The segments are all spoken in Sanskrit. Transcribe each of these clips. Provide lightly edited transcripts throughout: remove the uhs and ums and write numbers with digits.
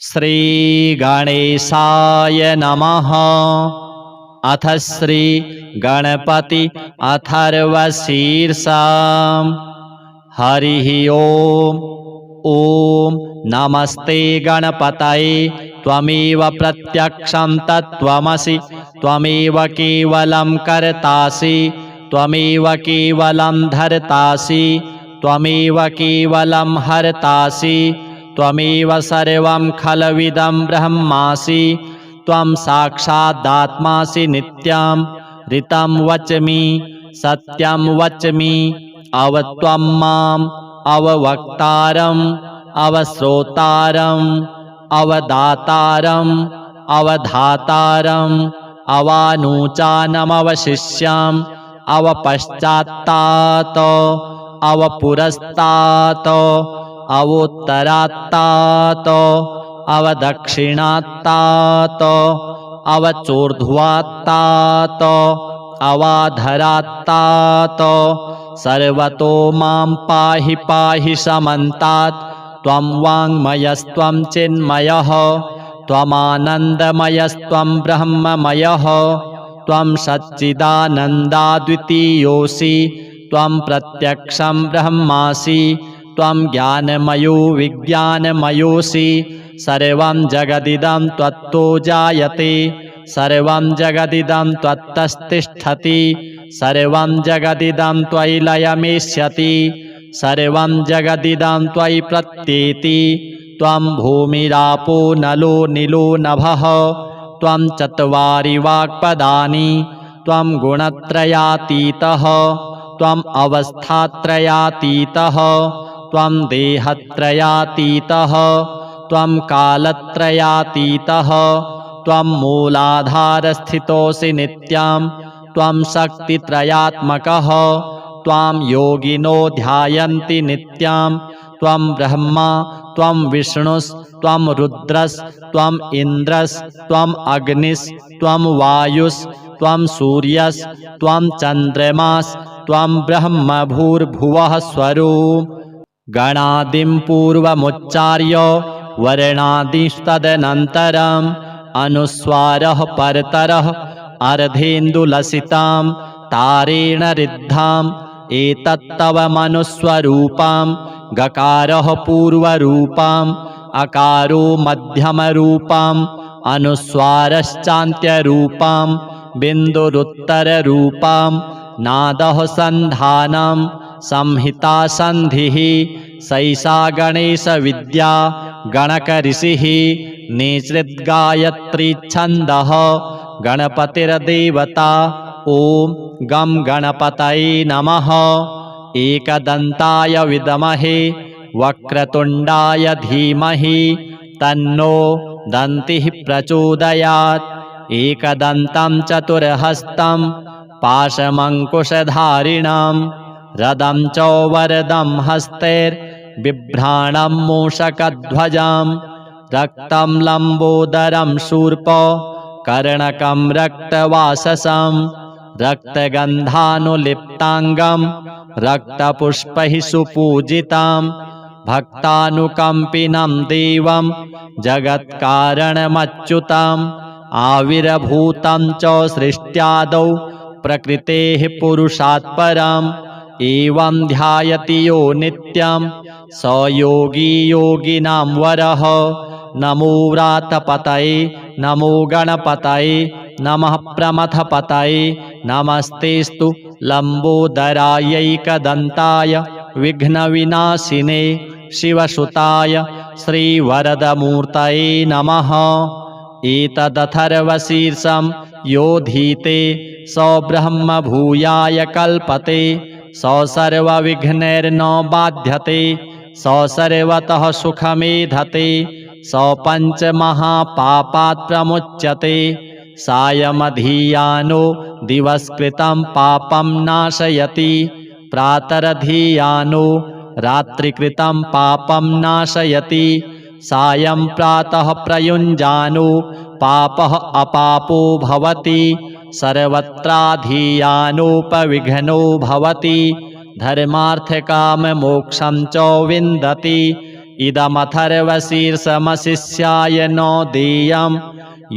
श्री गणेशाय नमः। अथ श्री गणपति अथर्वशीर्षम्। हरिः ओम्। ॐ नमस्ते गणपतये त्वमेव प्रत्यक्षं तत्त्वमसि त्वमेव केवलं कर्तासि त्वमेव केवलं धर्तासि त्वमेव केवलं हर्तासि त्वमेव सर्वं खलविदं ब्रह्मासि त्वं साक्षादात्मासि नित्यं ऋतं वच्मि सत्यं वच्मि अवत्वं माम् अववक्तारम् अवश्रोतारम् अवदातारम् अवधातारम् अवानूचानमवशिष्यम् अवपश्चात्तात् अवपुरस्तात् अवोत्तरात्तात् अवदक्षिणात्तात् अवचोर्ध्वात्तात् अवाधरात्तात् सर्वतो मां पाहि पाहि समन्तात् त्वं वाङ्मयस्त्वं चिन्मयः त्वमानन्दमयस्त्वं ब्रह्ममयः त्वं सच्चिदानन्दाद्वितीयोऽसि त्वं प्रत्यक्षं ब्रह्मासि त्वं ज्ञानमयो विज्ञानमयोऽसि सर्वं जगदिदं त्वत्तो जायते सर्वं जगदिदं त्वत्तस्तिष्ठति सर्वं जगदिदं त्वयि लयमेष्यति सर्वं जगदिदं त्वयि प्रत्येति त्वं भूमिरापो नलो नीलो नभः त्वं चत्वारि वाक्पदानि त्वं गुणत्रयातीतः त्वम् अवस्थात्रयातीतः त्वं देहत्रयातीतः त्वं कालत्रयातीतः त्वं मूलाधारस्थितोऽसि नित्यं त्वं शक्तित्रयात्मकः त्वां योगिनो ध्यायन्ति नित्यं त्वं ब्रह्मा त्वं विष्णुस्त्वं रुद्रस्त्वम् इन्द्रस्त्वम् अग्निस्त्वं वायुस्त्वं सूर्यस्त्वं चन्द्रमास्त्वं ब्रह्म भूर्भुवः स्वरूप। गणादिं पूर्वमुच्चार्य वर्णादिस्तदनन्तरम् अनुस्वारः परतरः अर्धेन्दुलसितां तारेण रिद्धाम् एतत्तव मनुस्वरूपां गकारः पूर्वरूपाम् अकारो मध्यमरूपाम् अनुस्वारश्चान्त्यरूपां बिन्दुरुत्तररूपां नादः सन्धानं संहिता सन्धिः सैषा गणेशविद्या गणकऋषिः निसृद्गायत्री छन्दः गणपतिर्देवता। ॐ गं गणपतये नमः। एकदन्ताय विद्महे वक्रतुण्डाय धीमहि तन्नो दन्तिः प्रचोदयात्। एकदन्तं चतुर्हस्तं पाशमङ्कुशधारिणं रदं च वरदं हस्तैर्बिभ्राणं मूषकध्वजं रक्तं लम्बोदरं शूर्प कर्णकं रक्तवाससं रक्तगन्धानुलिप्ताङ्गं रक्तपुष्पैः सुपूजितं भक्तानुकम्पिनं देवं जगत्कारणमच्युतम् आविर्भूतं च सृष्ट्यादौ प्रकृतेः पुरुषात् परम् एवं ध्यायति यो नित्यं स योगी योगिनां वरः। नमो व्रातपतये नमो गणपतये नमः प्रमथपतये नमस्तेस्तु लम्बोदरायैकदन्ताय विघ्नविनाशिने शिवसुताय श्रीवरदमूर्तये नमः। एतदथर्वशीर्षं योधीते स ब्रह्म भूयाय कल्पते स सर्वविघ्नैर्न बाध्यते स सर्वतः सुखमेधते स पञ्चमहापापात् प्रमुच्यते सायमधीयानो दिवस्कृतं पापं नाशयति प्रातरधीयानो रात्रिकृतं पापं नाशयति सायं प्रातः प्रयुञ्जानो पापः अपापो भवति सर्वत्राधीयानोपविघ्नो भवति धर्मार्थकाममोक्षं च विन्दति इदमथर्वशीर्षमशिष्याय न देयं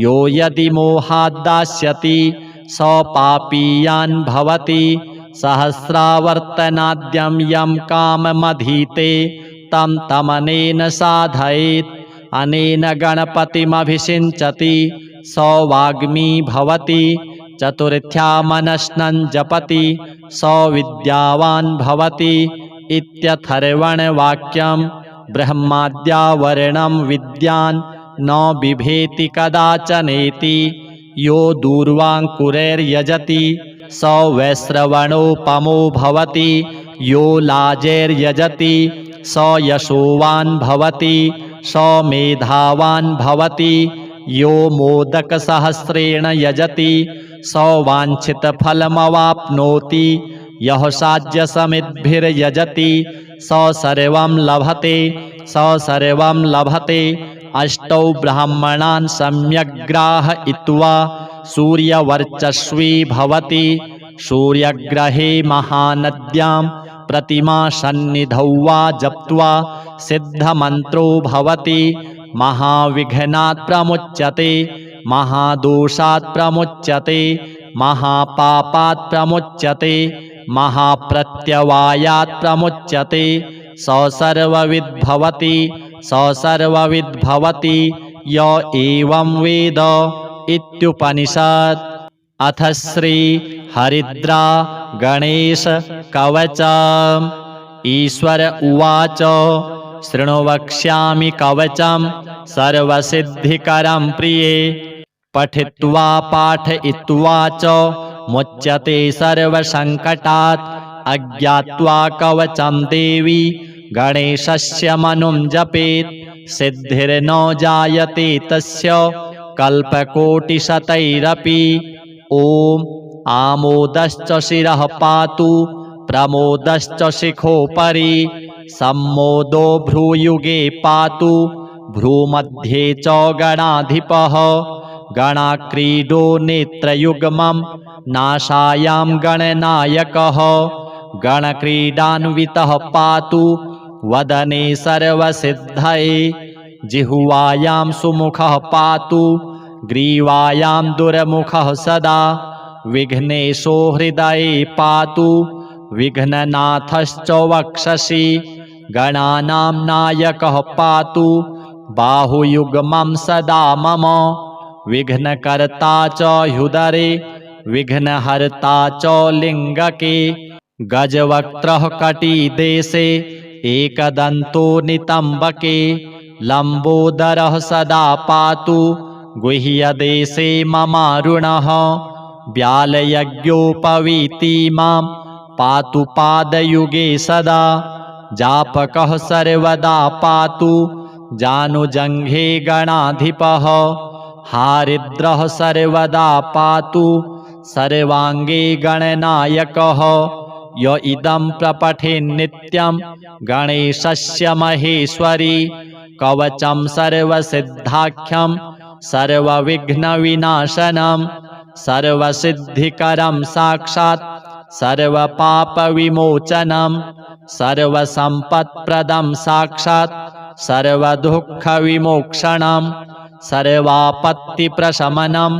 यो यदि मोहाद्दास्यति स पापीयान् भवति सहस्रावर्तनाद्यं यं काममधीते तं तमनेन साधयेत् अनेन गणपतिमभिषिञ्चति स वाग्मी भवति चतुर्थ्या मनस्नं जपति स विद्यावान् भवति इत्यथर्वणवाक्यं ब्रह्माद्यावरणं विद्यान् न बिभेति कदाचनेति यो दूर्वाङ्कुरैर्यजति स वैश्रवणोपमो भवति यो लाजैर्यजति स यशोवान् भवति स मेधावान् भवति यो मोदकसहस्रेण यजति स वाञ्छितफलमवाप्नोति यः साज्यसमिद्भिर्यजति स सर्वं लभते अष्टौ ब्राह्मणान् सम्यग्ग्राहयित्वा सूर्यवर्चस्वी भवति सूर्यग्रहे महानद्यां प्रतिमासन्निधौ वा जप्त्वा सिद्धमन्त्रो भवति महाविघ्नात् प्रमुच्यते महादोषात् प्रमुच्यते महापापात् प्रमुच्यते महाप्रत्यवायात् प्रमुच्यते स सर्वविद्भवति य एवं वेद इत्युपनिषत्। अथ श्री हरिद्रा गणेश कवचम्। ईश्वर उवाच शृणु वक्ष्यामि कवचं सर्वसिद्धिकरं प्रिये पठित्वा पाठयित्वा च मुच्यते सर्वसङ्कटात् अज्ञात्वा कवचं देवी गणेशस्य मनुं जपेत् सिद्धिर्न जायते तस्य कल्पकोटिशतैरपि। ॐ आमोदश्च शिरः पातु प्रमोदश्च शिखोपरि सम्मोदो भ्रूयुगे पातु भ्रूमध्ये च गणाधिपः गणाक्रीडो नेत्रयुग्मं नासायां गणनायकः गणक्रीडान्वितः पातु वदने सर्वसिद्धये जिह्वायां सुमुखः पातु ग्रीवायां दुर्मुखः सदा विघ्नेशो हृदये पातु विघ्ननाथश्च वक्षसि गणानां नायकः पातु बाहुयुग्मं सदा मम विघ्नकर्ता च ह्युदरे विघ्नहर्ता च लिङ्गके गजवक्त्रः कटिदेशे एकदन्तो नितम्बके लम्बोदरः सदा पातु गुह्यदेशे ममारुणः व्यालयज्ञोपवीति मां पातु पादयुगे सदा जापकः सर्वदा पातु जानुजङ्घे गणाधिपः हारिद्रः सर्वदा पातु सर्वाङ्गे गणनायकः य इदं प्रपठेन्नित्यं गणेशस्य महेश्वरी कवचं सर्वसिद्धाख्यं सर्वविघ्नविनाशनं सर्वसिद्धिकरं साक्षात् सर्वपापविमोचनं सर्वसम्पत्प्रदं साक्षात् सर्वदुःखविमोक्षणं सर्वापत्तिप्रशमनं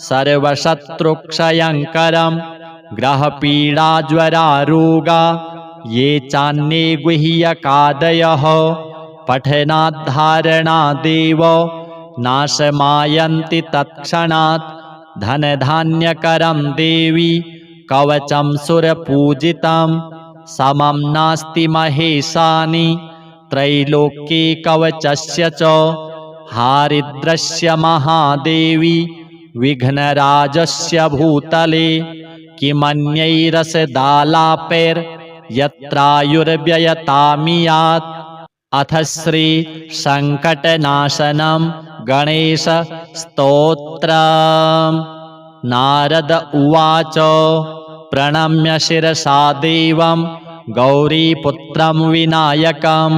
सर्वशत्रुक्षयङ्करं ग्रहपीडाज्वरारोगा ये चान्ये गुह्यकादयः पठनाद्धारणादेव नाशमायन्ति तत्क्षणात् धनधान्यकरं देवी कवचं सुरपूजितं समं नास्ति महेशानि त्रैलोक्ये कवचस्य च हारिद्रस्य महादेवी विघ्नराजस्य भूतले किमन्यैरसदालापैर्यत्रायुर्व्ययतामियात्। अथ श्री संकटनाशनं गणेश स्तोत्रम्। नारद उवाच प्रणम्य शिरसा देवं गौरीपुत्रं विनायकं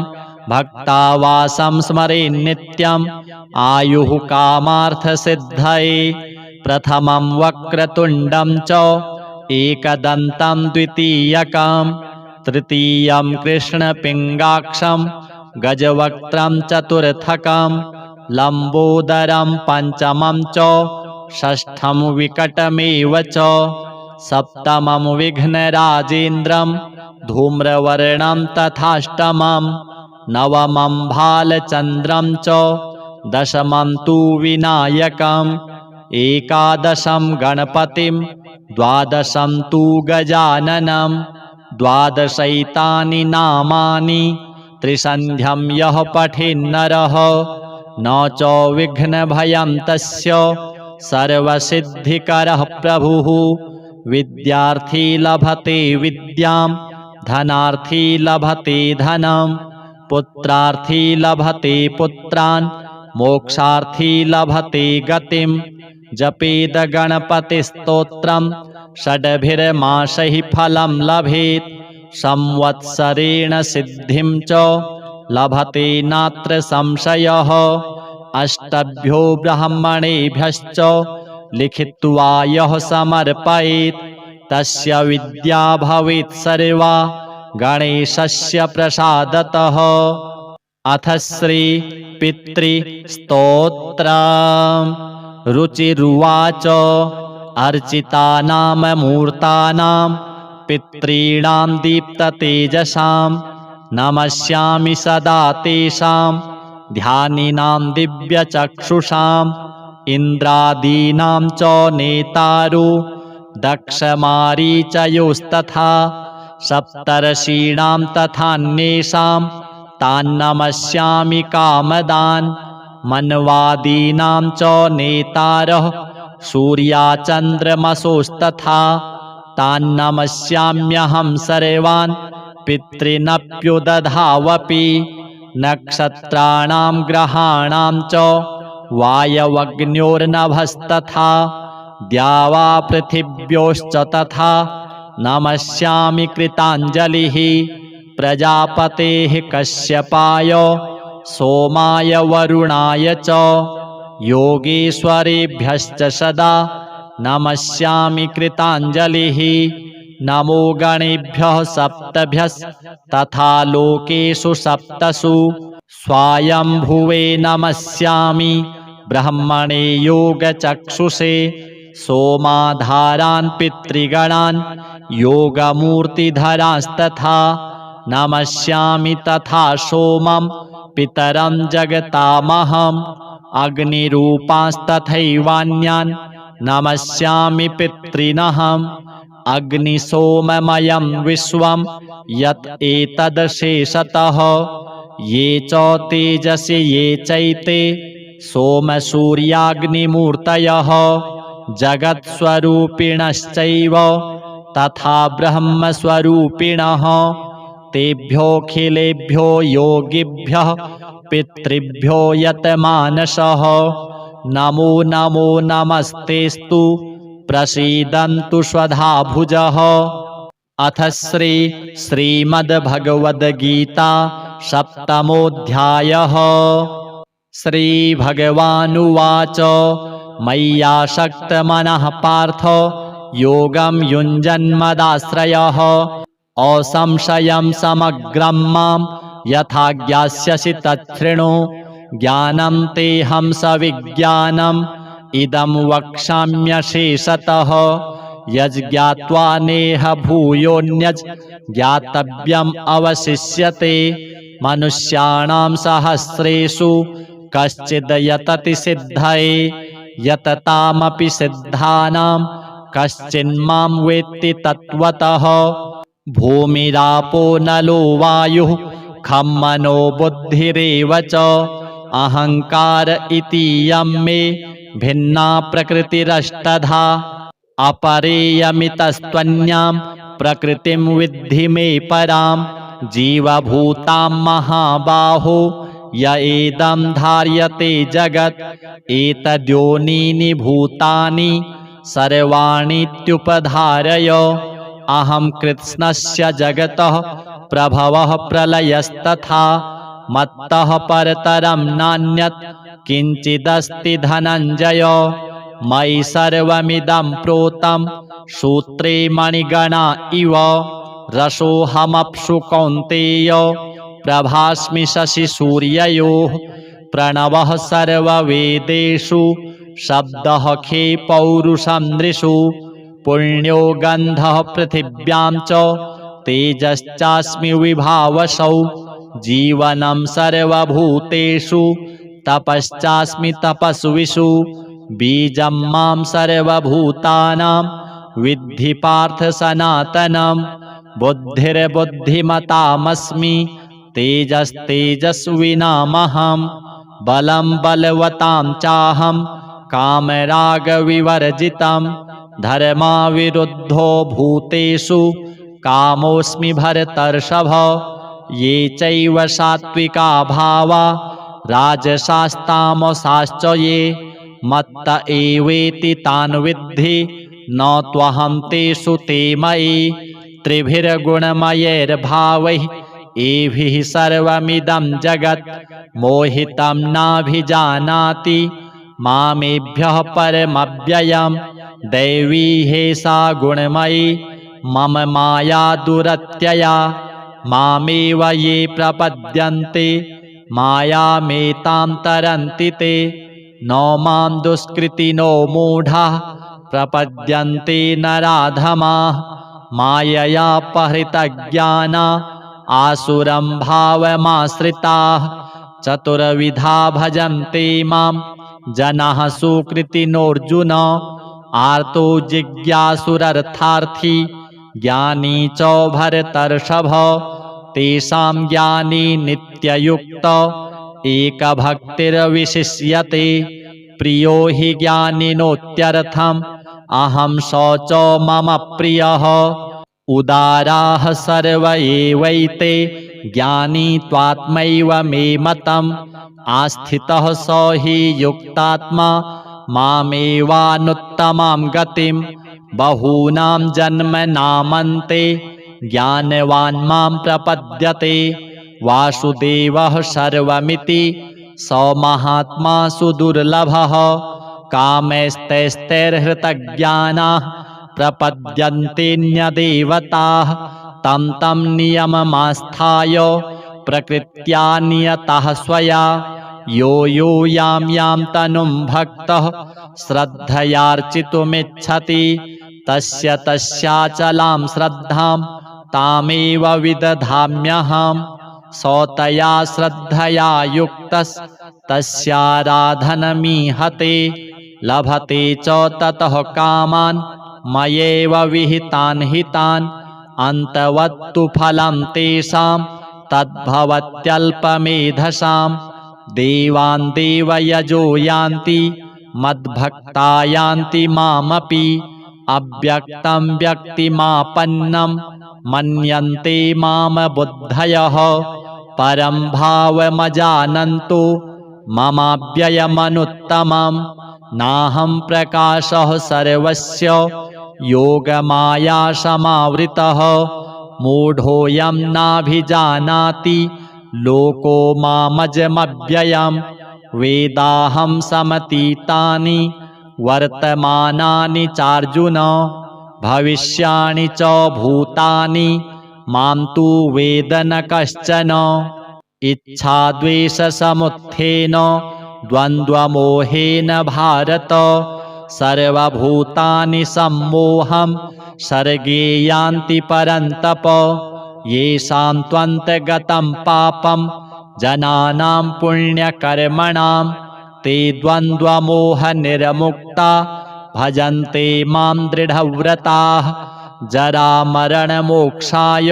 भक्तावासं स्मरेन्नित्यम् आयुः कामार्थसिद्धये प्रथमं वक्रतुण्डं च एकदन्तं द्वितीयकं तृतीयं कृष्णपिङ्गाक्षं गजवक्त्रं चतुर्थकं लम्बोदरं पञ्चमं च षष्ठं विकटमेव च सप्तमं विघ्नराजेन्द्रं धूम्रवर्णं तथाष्टमं नवमं भालचन्द्रं च दशमं तु विनायकम् एकादशं गणपतिं द्वादशं तु गजाननं द्वादशैतानि नामानि त्रिसन्ध्यं यः पठेन्नरः न च विघ्नभयं तस्य सर्वसिद्धिकरः प्रभुः विद्यार्थी लभते विद्यां धनार्थी लभते धनं पुत्रार्थी लभते पुत्रान् मोक्षार्थी लभते गतिं जपेद गणपतिस्तोत्रं षड्भिर्मासैः फलं लभेत् संवत्सरेण सिद्धिं च लभते नात्र संशयः अष्टभ्यो ब्राह्मणेभ्यश्च लिखित्वा यः समर्पयेत् तस्य विद्या भवेत् सर्वा गणेशस्य प्रसादतः। अथ श्री पितृस्तोत्रम्। रुचिरुवाच अर्चितानां मूर्तानां पितॄणां दीप्ततेजसां नमस्यामि सदा तेषां ध्यानिनां दिव्यचक्षुषाम् इन्द्रादीनां च नेतारो दक्षमारीचयोस्तथा सप्तर्षीणां तथान्येषां तान्नमस्यामि कामदान् मन्वादीनां च नेतारः सूर्याचन्द्रमसोस्तथा तान्नमस्याम्यहं सर्वान् पितॄनप्युदधावपि नक्षत्राणां ग्रहाणां च वायवग्न्योर्नभस्तथा द्यावा पृथिव्योश्च तथा नमस्यामि कृताञ्जलिः प्रजापतेः कश्यपाय सोमाय वरुणाय च योगेश्वरेभ्यश्च सदा नमस्यामि कृताञ्जलिः नमो गणेभ्यः सप्तभ्यस्तथा लोकेषु सप्तसु स्वायम्भुवे नमस्यामि ब्रह्मणे योगचक्षुषे सोमाधारान् पितृगणान् योगमूर्तिधरांस्तथा नमस्यामि तथा सोमं पितरं जगतामहम् अग्निरूपांस्तथैवान्यान् नमस्यामि पितॄनहम् अग्निसोममयं विश्वं यत् एतदशेषतः ये च तेजसि ये चैते सोमसूर्याग्निमूर्तयः जगत्स्वरूपिणश्चैव तथा ब्रह्मस्वरूपिणः तेभ्योऽखिलेभ्यो योगिभ्यः पितृभ्यो यतमानसः नमो नमो नमस्तेस्तु प्रसीदन्तु स्वधाभुजः। अथ श्रीमद्भगवद्गीता सप्तमोऽध्यायः। श्रीभगवानुवाच मय्यासक्तमनः पार्थ योगं युञ्जन्मदाश्रयः असंशयं समग्रं मां यथा ज्ञास्यसि तच्छृणु ज्ञानं तेऽहं सविज्ञानम् इदं वक्ष्याम्यशेषतः यज्ज्ञात्वा नेह भूयोऽन्यज् ज्ञातव्यम् अवशिष्यते मनुष्याणां सहस्रेषु कश्चिद् यतति सिद्धये यततामपि सिद्धानां कश्चिन्मां वेत्ति तत्त्वतः भूमिरापो नलो वायुः खं मनो बुद्धिरेव च अहंकार इतीयं मे भिन्ना प्रकृतिरष्टधा अपरेयमितस्त्वन्यां प्रकृतिं विद्धि मे परां जीवभूतां महाबाहो य एदं धार्यते जगत् एतद्योनीनि भूतानि सर्वाणीत्युपधारय अहं कृत्स्नस्य जगतः प्रभवः प्रलयस्तथा मत्तः परतरं नान्यत् किञ्चिदस्ति धनञ्जय मयि सर्वमिदं प्रोतं सूत्रे मणिगणा इव रसोऽहमप्सु कौन्तेय प्रभास्मि शशिसूर्ययोः प्रणवः सर्ववेदेषु शब्दः खे पौरुषं नृषु पुण्यो गन्धः पृथिव्यां च तेजश्चास्मि विभावसौ जीवनं सर्वभूतेषु तपश्चास्मि तपस्विषु बीजं मां सर्वभूतानां विद्धि पार्थ सनातनं बुद्धिर्बुद्धिमतामस्मि तेजस्तेजस्विनामहं बलं बलवतां चाहं कामरागविवर्जितं धर्माविरुद्धो भूतेषु कामोऽस्मि भरतर्षभ ये चैव सात्विका भावा राजसास्तामसाश्च ये मत्त एवेति तान् विद्धि न त्वहं तेषु ते मयि त्रिभिर्गुणमयैर्भावैः एभिः सर्वमिदं जगत् मोहितं नाभिजानाति मामेभ्यः परमव्ययं दैवी हेषा गुणमयी मम माया दुरत्यया मामेव ये प्रपद्यन्ते मायामेतां तरन्ति ते न मां दुष्कृतिनो मूढाः प्रपद्यन्ते नराधमाः माययापहृतज्ञाना आसुरं भावमाश्रिताः चतुर्विधा भजन्ते मां जनाः सुकृतिनोऽर्जुन आर्तो जिज्ञासुरर्थार्थी ज्ञानी च भरतर्षभ तेषां ज्ञानी नित्ययुक्त एकभक्तिर्विशिष्यते प्रियो हि ज्ञानिनोत्यर्थम् अहं स च मम प्रियः उदाराः सर्व एवैते ज्ञानी त्वात्मैव मे मतम् आस्थितः स हि युक्तात्मा मामेवानुत्तमां गतिं बहूनां जन्मनामन्ते ज्ञानवान् मां प्रपद्यते वासुदेवः सर्वमिति स महात्मा सुदुर्लभः कामैस्तैस्तैर्हृतज्ञानाः प्रपद्यन्तेऽन्यदेवताः तं तं नियममास्थाय प्रकृत्या नियतः स्वया यो यो यां यां तनुं भक्तः श्रद्धयार्चितुमिच्छति तस्य तस्याचलां श्रद्धां तामेव विदधाम्यहम् स तया श्रद्धया युक्तस्तस्याराधनमीहते लभते च ततः कामान् मयैव विहितान् हितान् अन्तवत्तु फलं तेषां तद्भवत्यल्पमेधसां देवान् देवयजो यान्ति मद्भक्ता यान्ति मामपि अव्यक्तं व्यक्तिमापन्नं मन्यन्ते माम बुद्धयः परं भावमजानन्तो ममाव्ययमनुत्तमं नाहं प्रकाशः सर्वस्य योगमायासमावृतः मूढोऽयं नाभिजानाति लोको मामजमव्ययं वेदाहं समतीतानि वर्तमानानि चार्जुन भविष्याणि च भूतानि मां तु वेद न कश्चन इच्छाद्वेषसमुत्थेन द्वन्द्वमोहेन भारत सर्वभूतानि सम्मोहं सर्गे यान्ति परन्तप येषां त्वन्तगतं पापं जनानां पुण्यकर्मणां ते द्वन्द्वमोहनिर्मुक्ता भजन्ते मां दृढव्रताः जरामरणमोक्षाय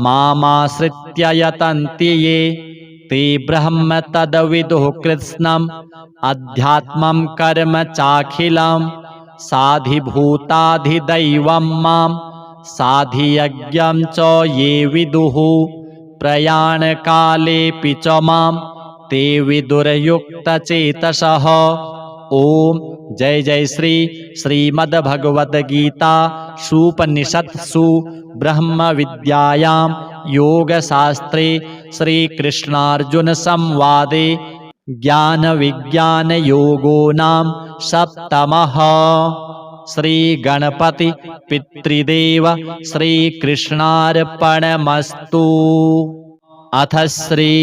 मामाश्रित्य यतन्ति ये ते ब्रह्म तद्विदुः कृत्स्नम् अध्यात्मं कर्म चाखिलं साधिभूताधिदैवं मां साधियज्ञं च ये विदुः प्रयाणकालेऽपि च मां ते विदुर्युक्तचेतसः। ओम जय जय श्री श्रीमद्भगवद्गीता सुपनिषत्सु ब्रह्म विद्यायां योगशास्त्रे श्रीकृष्णार्जुन संवादे ज्ञान विज्ञान योगो नाम सप्तमः। श्री गणपति पितृदेव श्रीकृष्णार्पणमस्तु। अथ श्री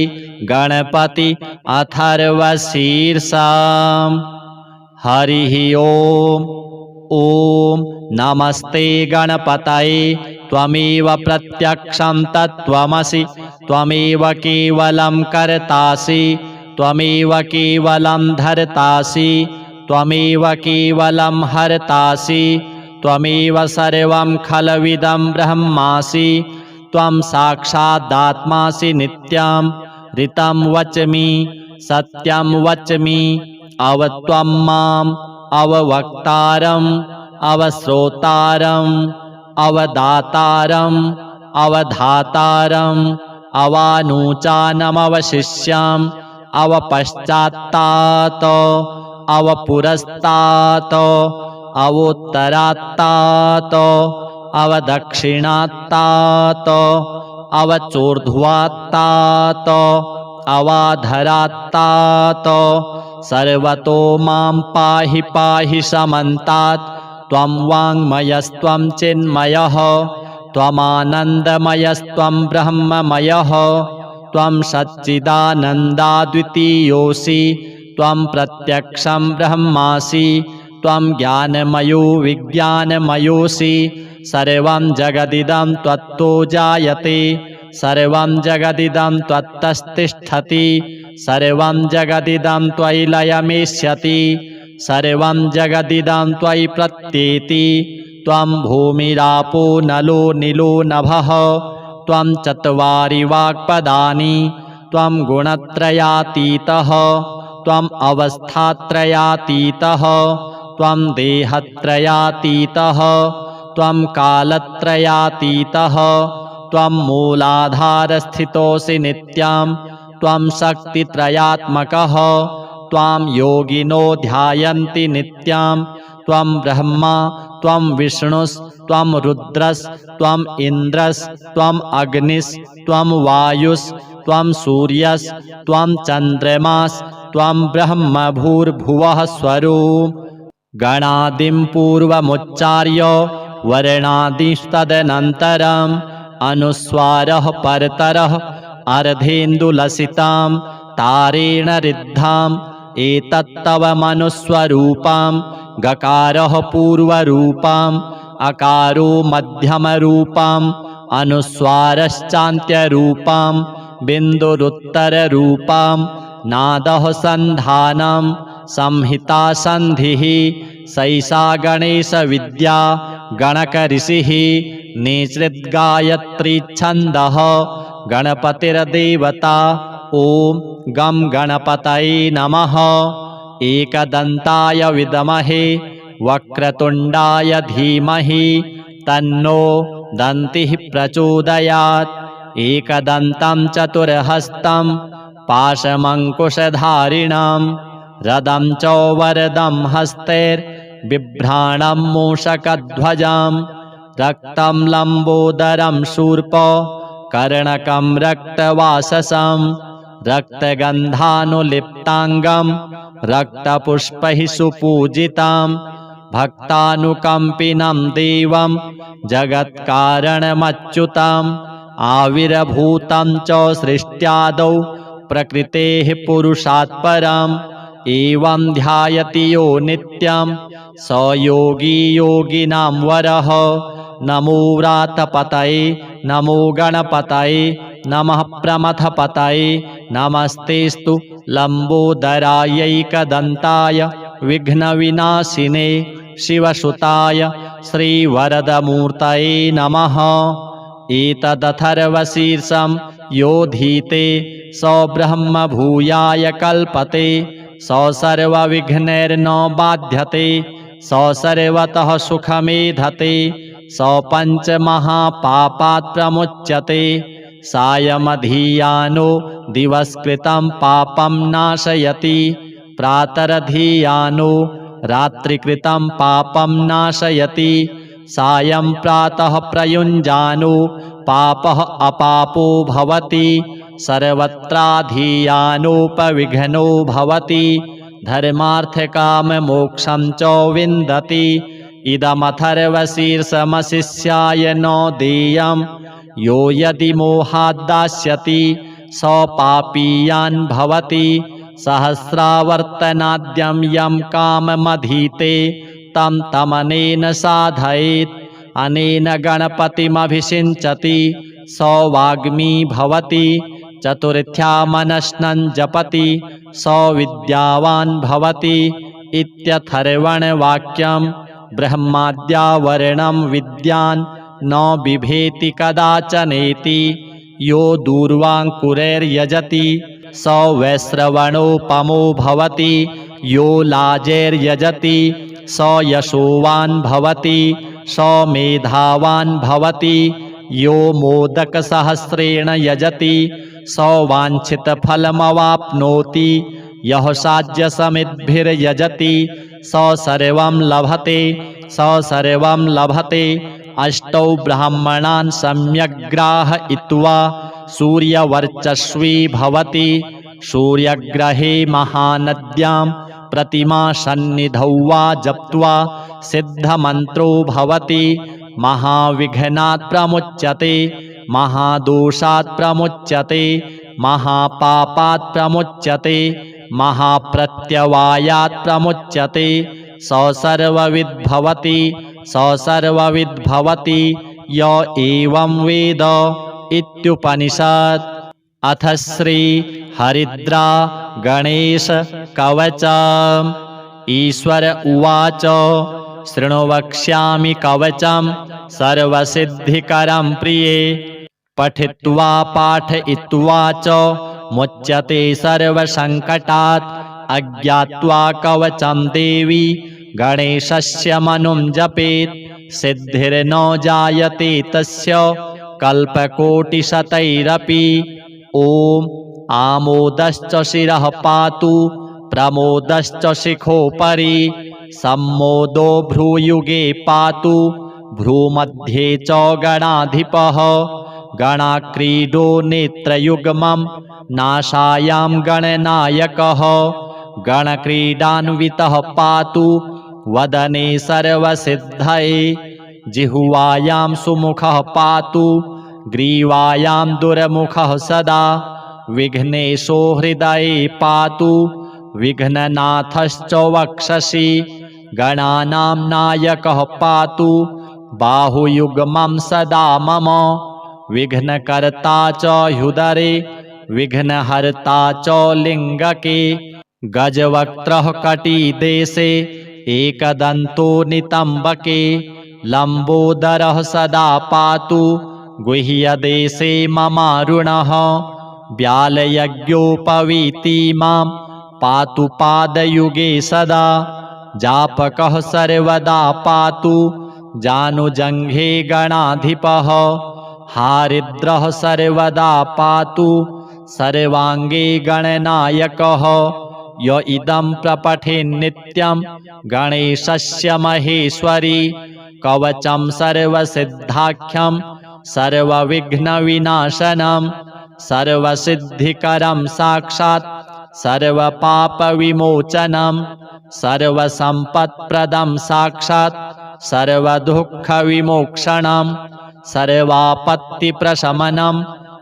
गणपति अथर्वशीर्षम्। हरिः ओम्। ॐ नमस्ते गणपतये त्वमेव प्रत्यक्षं तत्त्वमसि त्वमेव केवलं कर्तासि त्वमेव केवलं धर्तासि त्वमेव केवलं हर्तासि त्वमेव सर्वं खलविदं ब्रह्मासि त्वं साक्षादात्मासि नित्यं ऋतं वच्मि सत्यं वच्मि अवत्वं माम् अववक्तारम् अवश्रोतारम् अवदातारम् अवधातारम् अवानुचानमवशिष्यम् अवपश्चात्तात् अवपुरस्तात् अवोत्तरात्तात् अवदक्षिणात्तात् अवचोर्ध्वात्तात् अवाधरात्तात् सर्वतो मां पाहि पाहि समन्तात् त्वं वाङ्मयस्त्वं चिन्मयः त्वमानन्दमयस्त्वं ब्रह्ममयः त्वं सच्चिदानन्दाद्वितीयोऽसि त्वं प्रत्यक्षं ब्रह्मासि त्वं ज्ञानमयो विज्ञानमयोऽसि सर्वं जगदिदं त्वत्तो जायते सर्वं जगदिदं त्वत्तस्तिष्ठति सर्वं जगदिदं त्वयि लयमेष्यति सर्वं जगदिदं त्वयि प्रत्येति त्वं भूमिरापो नलो नीलो नभः त्वं चत्वारि वाक्पदानि त्वं गुणत्रयातीतः त्वम् अवस्थात्रयातीतः त्वं देहत्रयातीतः त्वं कालत्रयातीतः त्वं मूलाधारस्थितोऽसि नित्यं त्वं शक्तित्रयात्मकः त्वां योगिनो ध्यायन्ति नित्यं त्वं ब्रह्मा त्वं विष्णुस्त्वं रुद्रस्त्वम् इन्द्रस्त्वम् अग्निस्त्वं वायुस्त्वं सूर्यस्त्वं चन्द्रमास्त्वं ब्रह्म भूर्भुवः स्वरूप। गणादिं पूर्वमुच्चार्य वर्णादिस्तदनन्तरम् अनुस्वारः परतरः अर्धेन्दुलसितां तारेण रिद्धाम् एतत्तव मनुस्वरूपां गकारः पूर्वरूपाम् अकारो मध्यमरूपाम् अनुस्वारश्चान्त्यरूपां बिन्दुरुत्तररूपां नादः सन्धानं संहिता सन्धिः सैषा गणेशविद्या गणकऋषिः निसृद्गायत्री छन्दः गणपतिर्देवता। ॐ गं गणपतये नमः। एकदन्ताय विद्महे वक्रतुण्डाय धीमहि तन्नो दन्तिः प्रचोदयात्। एकदन्तं चतुर्हस्तं पाशमङ्कुशधारिणं रदं च वरदं हस्तैर्बिभ्राणं मूषकध्वजं रक्तं लम्बोदरं शूर्प कर्णकं रक्तवाससं रक्तगन्धानुलिप्ताङ्गं रक्तपुष्पैः सुपूजितं भक्तानुकम्पिनं देवं जगत्कारणमच्युतम् आविर्भूतं च सृष्ट्यादौ प्रकृतेः पुरुषात् परम् एवं ध्यायति यो नित्यं स योगी योगिनां वरः। नमो व्रातपतये नमो गणपतये नमः प्रमथपतये नमस्तेस्तु लम्बोदरायैकदन्ताय विघ्नविनाशिने शिवसुताय श्रीवरदमूर्तये नमः। एतदथर्वशीर्षं योधीते स ब्रह्म भूयाय कल्पते स सर्वविघ्नैर्न बाध्यते स सर्वतः सुखमेधते स पञ्चमहापापात् प्रमुच्यते सायमधीयानो दिवस्कृतं पापं नाशयति प्रातरधीयानो रात्रिकृतं पापं नाशयति सायं प्रातः प्रयुञ्जानो पापः अपापो भवति सर्वत्राधीयानोपविघ्नो भवति धर्मार्थकाममोक्षं च विन्दति। इदमथर्वशीर्षमशिष्याय न देयं यो यदि मोहाद्दास्यति स पापीयान् भवति। सहस्रावर्तनाद्यं यं काममधीते तं तमनेन साधयेत्। अनेन गणपतिमभिषिञ्चति स वाग्मी भवति। चतुर्थ्या मनस्नं जपति स विद्यावान् भवति। इत्यथर्वणवाक्यं। ब्रह्माद्यावरणं विद्यान् न बिभेति कदाचनेति। यो दूर्वाङ्कुरैर्यजति स वैश्रवणोपमो भवति। यो लाजैर्यजति स यशोवान् भवति। स मेधावान् भवति। यो मोदकसहस्रेण यजति स वाञ्छितफलमवाप्नोति। यः साज्यसमिद्भिर्यजति स सर्वं लभते। स सर्वं लभते। अष्टौ ब्राह्मणान् सम्यग्ग्राहयित्वा सूर्यवर्चस्वी भवति। सूर्यग्रहे महानद्यां प्रतिमासन्निधौ वा जप्त्वा सिद्धमन्त्रो भवति। महाविघ्नात् प्रमुच्यते। महादोषात् प्रमुच्यते। महापापात् प्रमुच्यते। महाप्रत्यवायात् प्रमुच्यते। स सर्वविद् भवति। स सर्वविद् भवति य एवं वेद। इत्युपनिषत्। अथ श्री हरिद्रा गणेश कवचम्। ईश्वर उवाच शृणु वक्ष्यामि कवचं सर्वसिद्धिकरं प्रिये। पठित्वा पाठयित्वा च मुच्यते सर्वसङ्कटात्। अज्ञात्वा कवचं देवी गणेशस्य मनुं जपेत्। सिद्धिर्न जायते तस्य कल्पकोटिशतैरपि। ॐ आमोदश्च शिरः पातु प्रमोदश्च शिखोपरि। सम्मोदो भ्रूयुगे पातु भ्रूमध्ये च गणाधिपः। गणाक्रीडो नेत्रयुग्मं नासायां गणनायकः। गणक्रीडान्वितः पातु वदने सर्वसिद्धये। जिह्वायां सुमुखः पातु ग्रीवायां दुर्मुखः सदा। विघ्नेशो हृदये पातु विघ्ननाथश्च वक्षसि। गणानां नायकः पातु बाहुयुग्मं सदा मम। विघ्नकर्ता च ह्युदरे विघ्नहर्ता च लिङ्गके। गजवक्त्रः कटिदेशे एकदन्तो नितम्बके। लम्बोदरः सदा पातु गुह्यदेशे ममारुणः। व्यालयज्ञोपवीति मां पातु पादयुगे सदा। जापकः सर्वदा पातु जानुजङ्घे गणाधिपः। हारिद्रः सर्वदा पातु सर्वाङ्गे गणनायकः। य इदं प्रपठेन्नित्यं गणेशस्य महेश्वरी। कवचं सर्वसिद्धाख्यं सर्वविघ्नविनाशनं। सर्वसिद्धिकरं साक्षात् सर्वपापविमोचनं। सर्वसम्पत्प्रदं साक्षात् सर्वदुःखविमोक्षणं। सर्वापत्तिप्रशमनं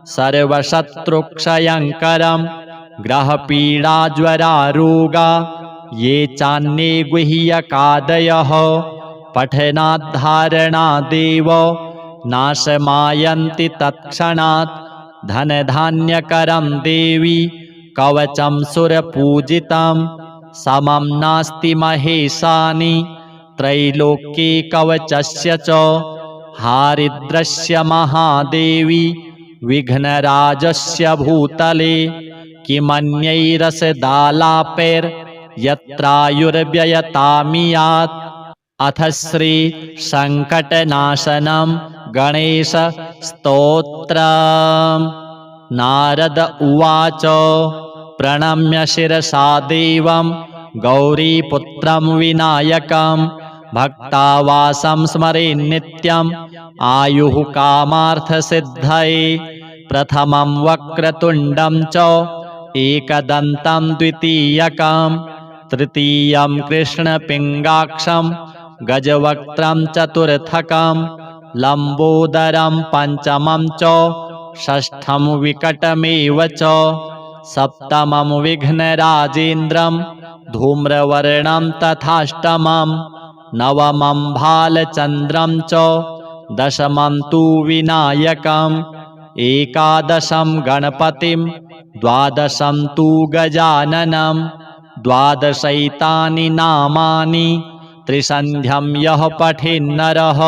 सर्वशत्रुक्षयङ्करं। ग्रहपीडाज्वरारोगा ये चान्ये गुह्यकादयः। पठनाद्धारणादेव नाशमायन्ति तत्क्षणात्। धनधान्यकरं देवी कवचं सुरपूजितं। समं नास्ति महेशानि त्रैलोक्ये कवचस्य च। हारिद्रस्य महादेवी विघ्नराजस्य भूतले। किमन्यैरसदालापैर्यत्रायुर्व्ययतामियात्। अथ श्री सङ्कटनाशनं गणेश स्तोत्रम्। नारद उवाच प्रणम्य शिरसा देवं गौरीपुत्रं विनायकं। भक्तावासं स्मरेन्नित्यम् आयुः कामार्थसिद्धये। प्रथमं वक्रतुण्डं च एकदन्तं द्वितीयकं। तृतीयं कृष्णपिङ्गाक्षं गजवक्त्रं चतुर्थकं। लम्बोदरं पञ्चमं च षष्ठं विकटमेव च सप्तमं विघ्नराजेन्द्रं धूम्रवर्णं तथाष्टमं नवमं भालचन्द्रं च दशमं तु विनायकम् एकादशं गणपतिं द्वादशं तु गजाननं द्वादशैतानि नामानि त्रिसन्ध्यं यः पठेन्नरः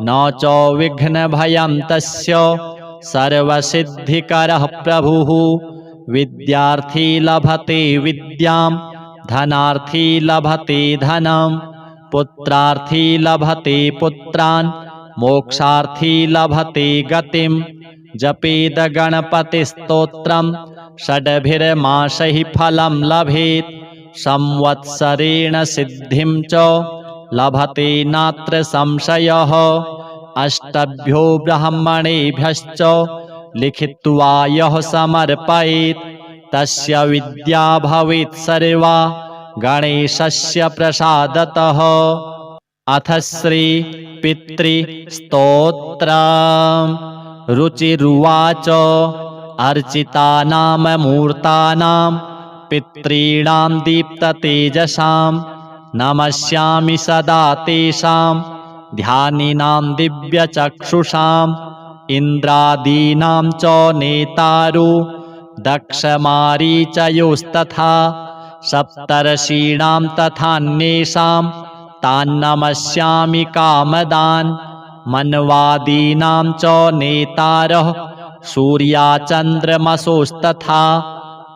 न च विघ्नभयं तस्य सर्वसिद्धिकरः प्रभुः विद्यार्थी लभते विद्यां धनार्थी लभते धनं पुत्रार्थी लभते पुत्रान् मोक्षार्थी लभते गतिं जपेद गणपतिस्तोत्रं षड्भिर्मासैः फलं लभेत् संवत्सरेण सिद्धिं च लभते नात्र संशयः अष्टभ्यो ब्राह्मणेभ्यश्च लिखित्वा यः समर्पयेत् तस्य विद्या भवेत् सर्वा गणेशस्य प्रसादतः। अथ श्री पितृस्तोत्रम्। रुचिरुवाच अर्चितानां मूर्तानां पितॄणां दीप्ततेजसां नमस्यामि सदा तेषां ध्यानिनां दिव्यचक्षुषाम् इन्द्रादीनां च नेतारो दक्षमारीचयोस्तथा सप्तर्षीणां तथान्येषां तान्नमस्यामि कामदान् मन्वादीनां च नेतारः सूर्याचन्द्रमसोस्तथा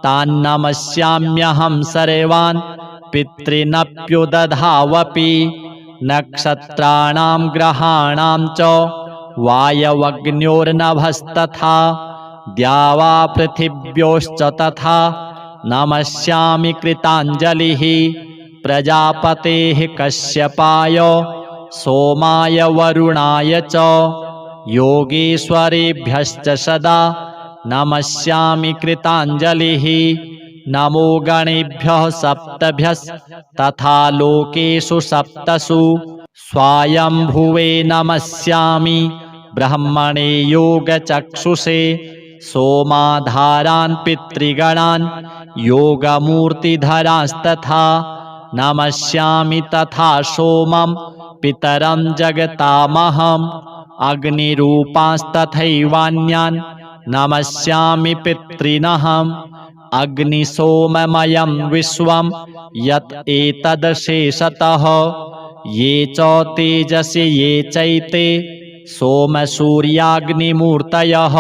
तान्नमस्याम्यहं सर्वान् पितॄनप्युदधावपि नक्षत्राणां ग्रहाणां च वायवग्न्योर्नभस्तथा द्यावा पृथिव्योश्च तथा नमस्यामि कृताञ्जलिः प्रजापतेः कश्यपाय सोमाय वरुणाय च योगेश्वरेभ्यश्च सदा नमस्यामि कृताञ्जलिः नमो गणेभ्यः सप्तभ्यस्तथा लोकेषु सप्तसु स्वायंभुवे नमस्यामि ब्रह्मणे योगचक्षुषे सोमाधारान् पितृगणान् योगमूर्तिधरांस्तथा नमस्यामि तथा सोमं पितरं जगतामहम् अग्निरूपांस्तथैवान्यान् नमस्यामि पितॄनहम् अग्निसोममयं विश्वं यत् एतदशेषतः ये च तेजसि ये चैते सोमसूर्याग्निमूर्तयः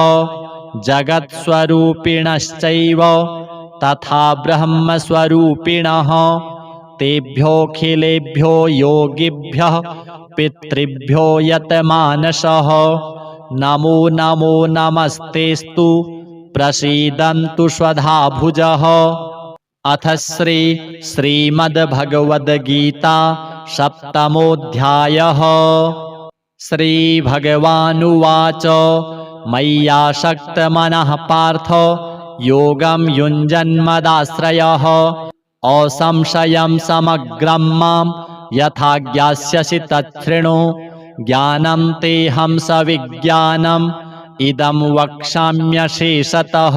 जगत्स्वरूपिणश्चैव तथा ब्रह्मस्वरूपिणः तेभ्योऽखिलेभ्यो योगिभ्यः पितृभ्यो यतमानसः नमो नमो नमस्तेस्तु प्रसीदन्तु स्वधाभुजः। अथ श्रीमद्भगवद्गीता सप्तमोऽध्यायः। श्रीभगवानुवाच मय्यासक्तमनः पार्थ योगं युञ्जन्मदाश्रयः असंशयं समग्रं मां यथा ज्ञास्यसि तच्छृणु ज्ञानं तेऽहं सविज्ञानम् इदं वक्ष्याम्यशेषतः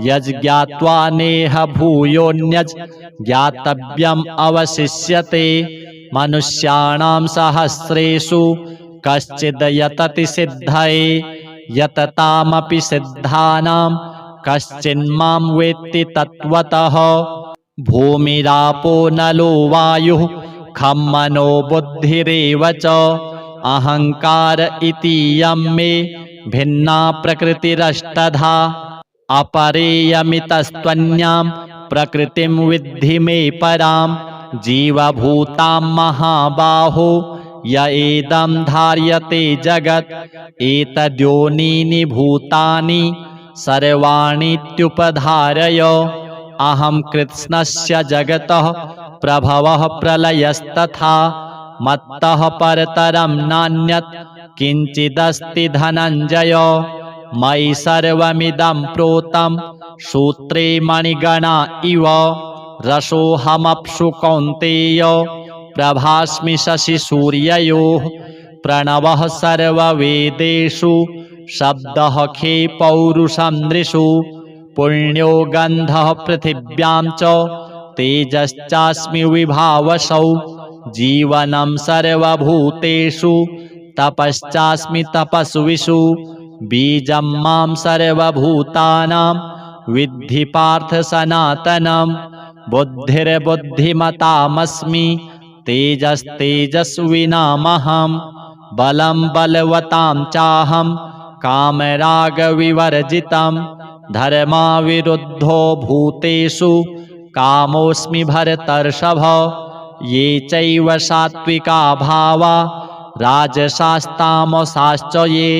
यज्ज्ञात्वा नेह भूयोऽन्यज् ज्ञातव्यम् अवशिष्यते मनुष्याणां सहस्रेषु कश्चिद् यतति सिद्धये यततामपि सिद्धानां कश्चिन्मां वेत्ति तत्त्वतः भूमिरापो नलो वायुः खं मनो बुद्धिरेव च अहंकार इतीयं मे भिन्ना प्रकृतिरष्टधा अपरेयमितस्त्वन्यां प्रकृतिं विद्धि मे परां जीवभूतां महाबाहो य एदं धार्यते जगत् एतद्योनीनि भूतानि सर्वाणीत्युपधारय अहं कृत्स्नस्य जगतः प्रभवः प्रलयस्तथा मत्तः परतरं नान्यत् किञ्चिदस्ति धनञ्जय मयि सर्वमिदं प्रोतं सूत्रे मणिगणा इव रसोऽहमप्सु कौन्तेय प्रभास्मि शशिसूर्ययोः प्रणवः सर्ववेदेषु शब्दः खे पौरुषं नृषु पुण्यो गन्धः पृथिव्यां च तेजश्चास्मि विभावसौ जीवनं सर्वभूतेषु तपश्चास्मि तपस्विषु बीजं मां सर्वभूतानां विद्धि पार्थ सनातनं बुद्धिर्बुद्धिमतामस्मि तेजस्तेजस्विनामहं बलं बलवतां चाहं कामरागविवर्जितं धर्माविरुद्धो भूतेषु कामोऽस्मि भरतर्षभ ये चैव सात्विका भावा राजसास्तामसाश्च ये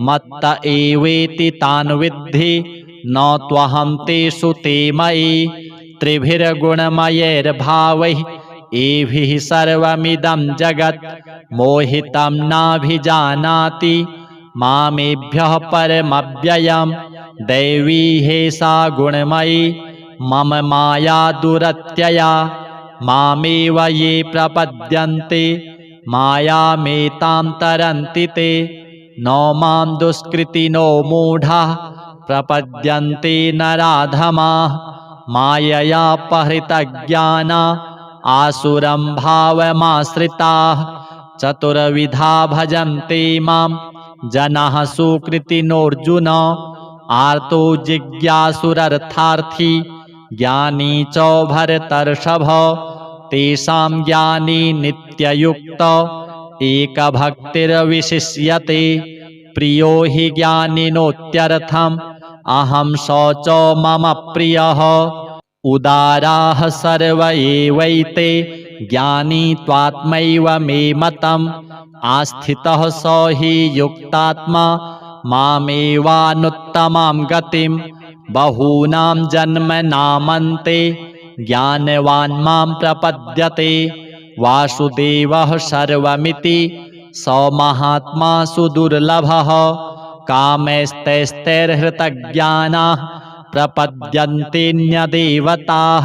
मत्त एवेति तान् विद्धि न त्वहं तेषु ते मयि त्रिभिर्गुणमयैर्भावैः एभिः सर्वमिदं जगत् मोहितं नाभिजानाति मामेभ्यः परमव्ययं दैवी हेषा गुणमयी मम माया दुरत्यया मामेव ये प्रपद्यन्ते मायामेतां तरन्ति ते न मां दुष्कृतिनो मूढाः प्रपद्यन्ते नराधमाः माययापहृतज्ञाना आसुरं भावमाश्रिताः चतुर्विधा भजन्ते मां जनाः सुकृतिनोऽर्जुन आर्तो जिज्ञासुरर्थार्थी ज्ञानी च भरतर्षभ तेषां ज्ञानी नित्ययुक्त एकभक्तिर्विशिष्यते प्रियो हि ज्ञानिनोत्यर्थम् अहं स च मम प्रियः उदाराः सर्व एवैते ज्ञानी त्वात्मैव मे मतम् आस्थितः स हि युक्तात्मा मामेवानुत्तमां गतिं बहूनां जन्मनामन्ते ज्ञानवान् मां प्रपद्यते वासुदेवः सर्वमिति स महात्मा सुदुर्लभः कामैस्तैस्तैर्हृतज्ञानाः प्रपद्यन्तेऽन्यदेवताः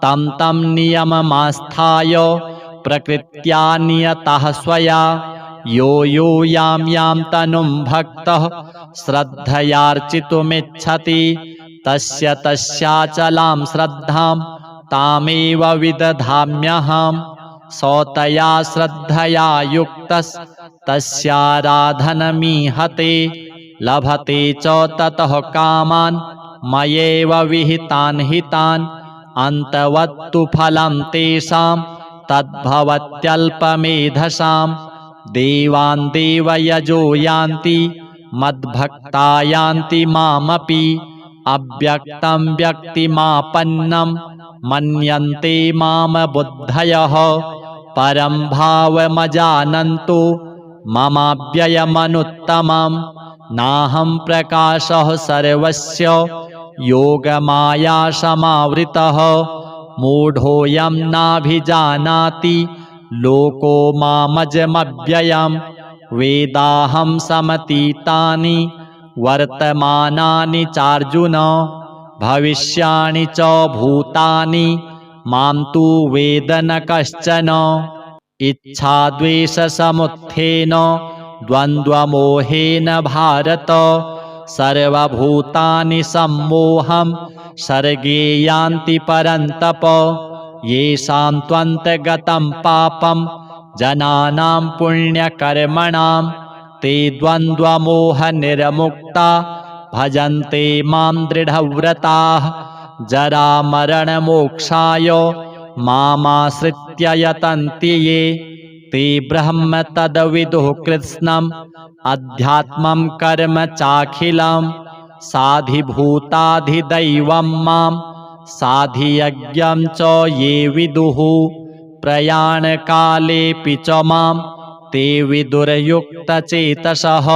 तं तं नियममास्थाय प्रकृत्या नियतः स्वया यो यो यां यां तनुं भक्तः श्रद्धयार्चितुमिच्छति तस्य तस्याचलां श्रद्धां तामेव विदधाम्यहम् स तया श्रद्धया युक्तस्तस्याराधनमीहते लभते च ततः कामान् मयैव विहितान् हितान् अन्तवत्तु फलं तेषां तद्भवत्यल्पमेधसां देवान् देवयजो यान्ति मद्भक्ता यान्ति मामपि अव्यक्तं व्यक्तिमापन्नं मन्यन्ते माम बुद्धयः परं भावमजानन्तो ममाव्ययमनुत्तमं नाहं प्रकाशः सर्वस्य योगमायासमावृतः मूढोऽयं नाभिजानाति लोको मामजमव्ययं वेदाहं समतीतानि वर्तमानानि चार्जुन भविष्याणि च भूतानि मां तु वेद न कश्चन इच्छाद्वेषसमुत्थेन द्वन्द्वमोहेन भारत सर्वभूतानि सम्मोहं सर्गे यान्ति परन्तप येषां त्वन्तगतं पापं जनानां पुण्यकर्मणां ते द्वन्द्वमोहनिर्मुक्ता भजन्ते मां दृढव्रताः जरामरणमोक्षाय मामाश्रित्य यतन्ति ये ते ब्रह्म तद्विदुः कृत्स्नम् अध्यात्मं कर्म चाखिलं साधिभूताधिदैवं मां साधियज्ञं च ये विदुः प्रयाणकालेऽपि च मां ते विदुर्युक्तचेतसः।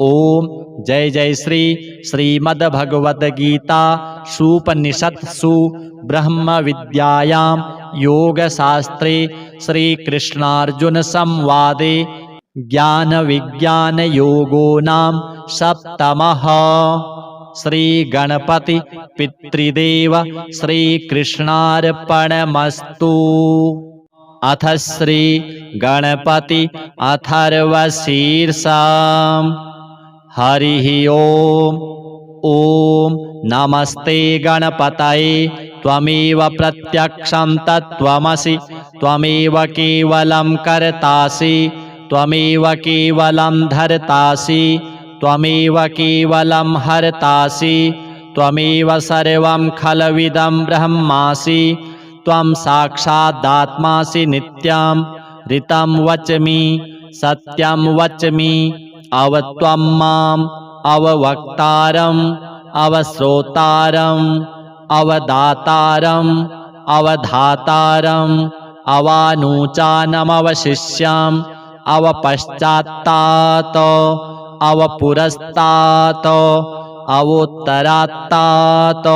ओम जय जय श्री श्रीमद्भगवद्गीता सुपनिषत्सु ब्रह्म विद्यायां योगशास्त्रे श्रीकृष्णार्जुन संवादे ज्ञान विज्ञान योगो नाम सप्तमः। श्री गणपति पितृदेव श्रीकृष्णार्पणमस्तु। अथ श्री गणपति अथर्वशीर्षम् हरिः ओम्। ॐ नमस्ते गणपतये त्वमेव प्रत्यक्षं तत्त्वमसि त्वमेव केवलं कर्तासि त्वमेव केवलं धर्तासि त्वमेव केवलं हर्तासि त्वमेव सर्वं खलविदं ब्रह्मासि त्वं साक्षादात्मासि नित्यं ऋतं वच्मि सत्यं वच्मि अवत्वं माम् अववक्तारम् अवश्रोतारम् अवदातारम् अवधातारम् अवानूचानमवशिष्याम् अवपश्चात्तात् अवपुरस्तात् अवोत्तरात्तात्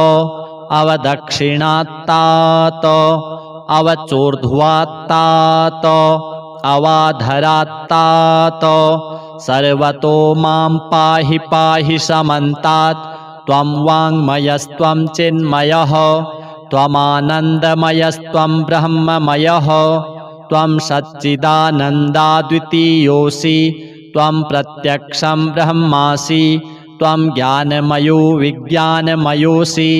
अवदक्षिणात्तात् अवचोर्ध्वात्तात् अवाधरात्तात् सर्वतो मां पाहि पाहि समन्तात् त्वं वाङ्मयस्त्वं चिन्मयः त्वमानन्दमयस्त्वं ब्रह्ममयः त्वं सच्चिदानन्दाद्वितीयोऽसि त्वं प्रत्यक्षं ब्रह्मासि त्वं ज्ञानमयो विज्ञानमयोऽसि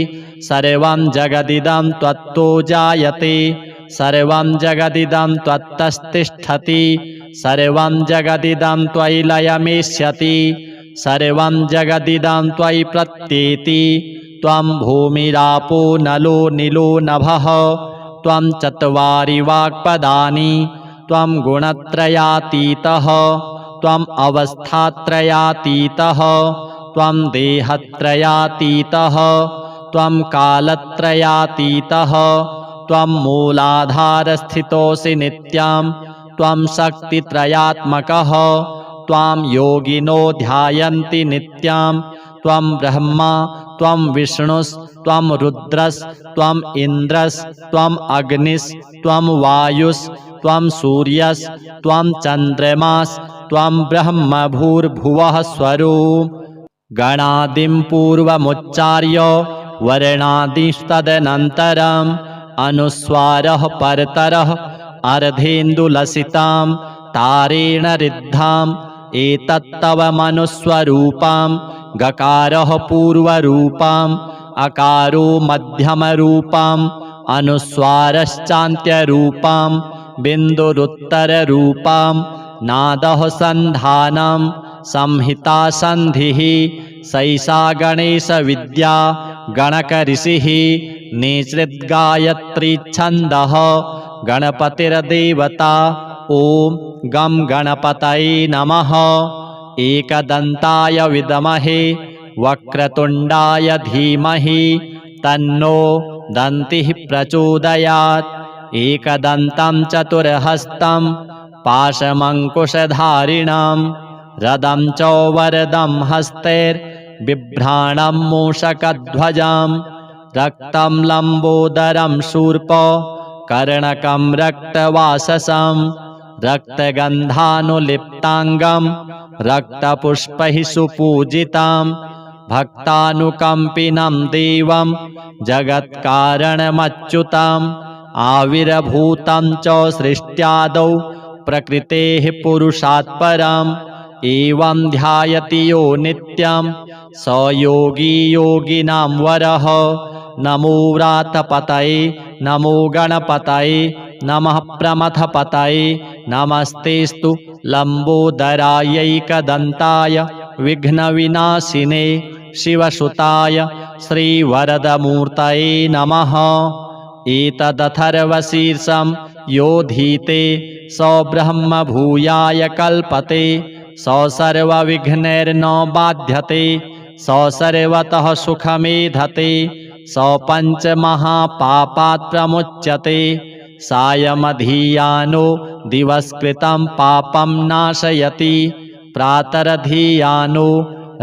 सर्वं जगदिदं त्वत्तो जायते सर्वं जगदिदं त्वत्तस्तिष्ठति सर्वं जगदिदं त्वयि लयमेष्यति सर्वं जगदिदं त्वयि प्रत्येति त्वं भूमिरापो नलो नीलो नभः त्वं चत्वारि वाक्पदानि त्वं गुणत्रयातीतः त्वम् अवस्थात्रयातीतः त्वं देहत्रयातीतः त्वं कालत्रयातीतः त्वं मूलाधारस्थितोऽसि नित्यं त्वं शक्तित्रयात्मकः त्वां योगिनो ध्यायन्ति नित्यं त्वं ब्रह्मा त्वं विष्णुस्त्वं रुद्रस्त्वं इन्द्रस्त्वं अग्निस्त्वं वायुस्त्वं सूर्यस्त्वं चन्द्रमास्त्वं ब्रह्म भूर्भुवः स्वरूप गणादिं पूर्वमुच्चार्य वर्णादिस्तदनन्तरम् अनुस्वारः परतरः अर्धेन्दुलसितां तारेण रिद्धाम् एतत्तव मनुस्वरूपां गकारः पूर्वरूपाम् अकारो मध्यमरूपाम् अनुस्वारश्चान्त्यरूपां बिन्दुरुत्तररूपां नादः सन्धानं संहिता सन्धिः सैषा गणेशविद्या गणकऋषिः निसृद्गायत्री छन्दः गणपतिर्देवता ॐ गं गणपतये नमः। एकदन्ताय विद्महे वक्रतुण्डाय धीमहि तन्नो दन्तिः प्रचोदयात्। एकदन्तं चतुर्हस्तं पाशमङ्कुशधारिणं रदं च वरदं हस्तैर्बिभ्राणं मूषकध्वजं रक्तं लम्बोदरं शूर्प कर्णकं रक्तवाससं रक्तगन्धानुलिप्ताङ्गं रक्तपुष्पैः सुपूजितं भक्तानुकम्पिनं देवं जगत्कारणमच्युतम् आविर्भूतं च सृष्ट्यादौ प्रकृतेः पुरुषात् परम् एवं ध्यायति यो नित्यं स योगी योगिनां वरः। नमो व्रातपतये नमो गणपतये नमः प्रमथपतये नमस्तेस्तु लम्बोदरायैकदन्ताय विघ्नविनाशिने शिवसुताय श्रीवरदमूर्तये नमः। एतदथर्वशीर्षं योधीते स ब्रह्म भूयाय कल्पते स सर्वविघ्नैर्न बाध्यते स सर्वतः सुखमेधते स पञ्चमहापापात् प्रमुच्यते सायमधीयानो दिवस्कृतं पापं नाशयति प्रातरधीयानो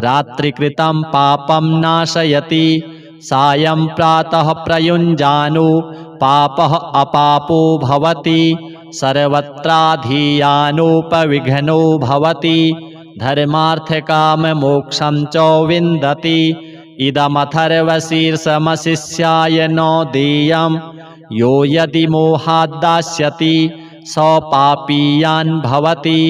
रात्रिकृतं पापं नाशयति सायं प्रातः प्रयुञ्जानो पापः अपापो भवति सर्वत्राधीयानोपविघ्नो भवति धर्मार्थकाममोक्षं च विन्दति। इदमथर्वशीर्षमशिष्याय न देयं यो यदि मोहाद्दास्यति स पापीयान् भवति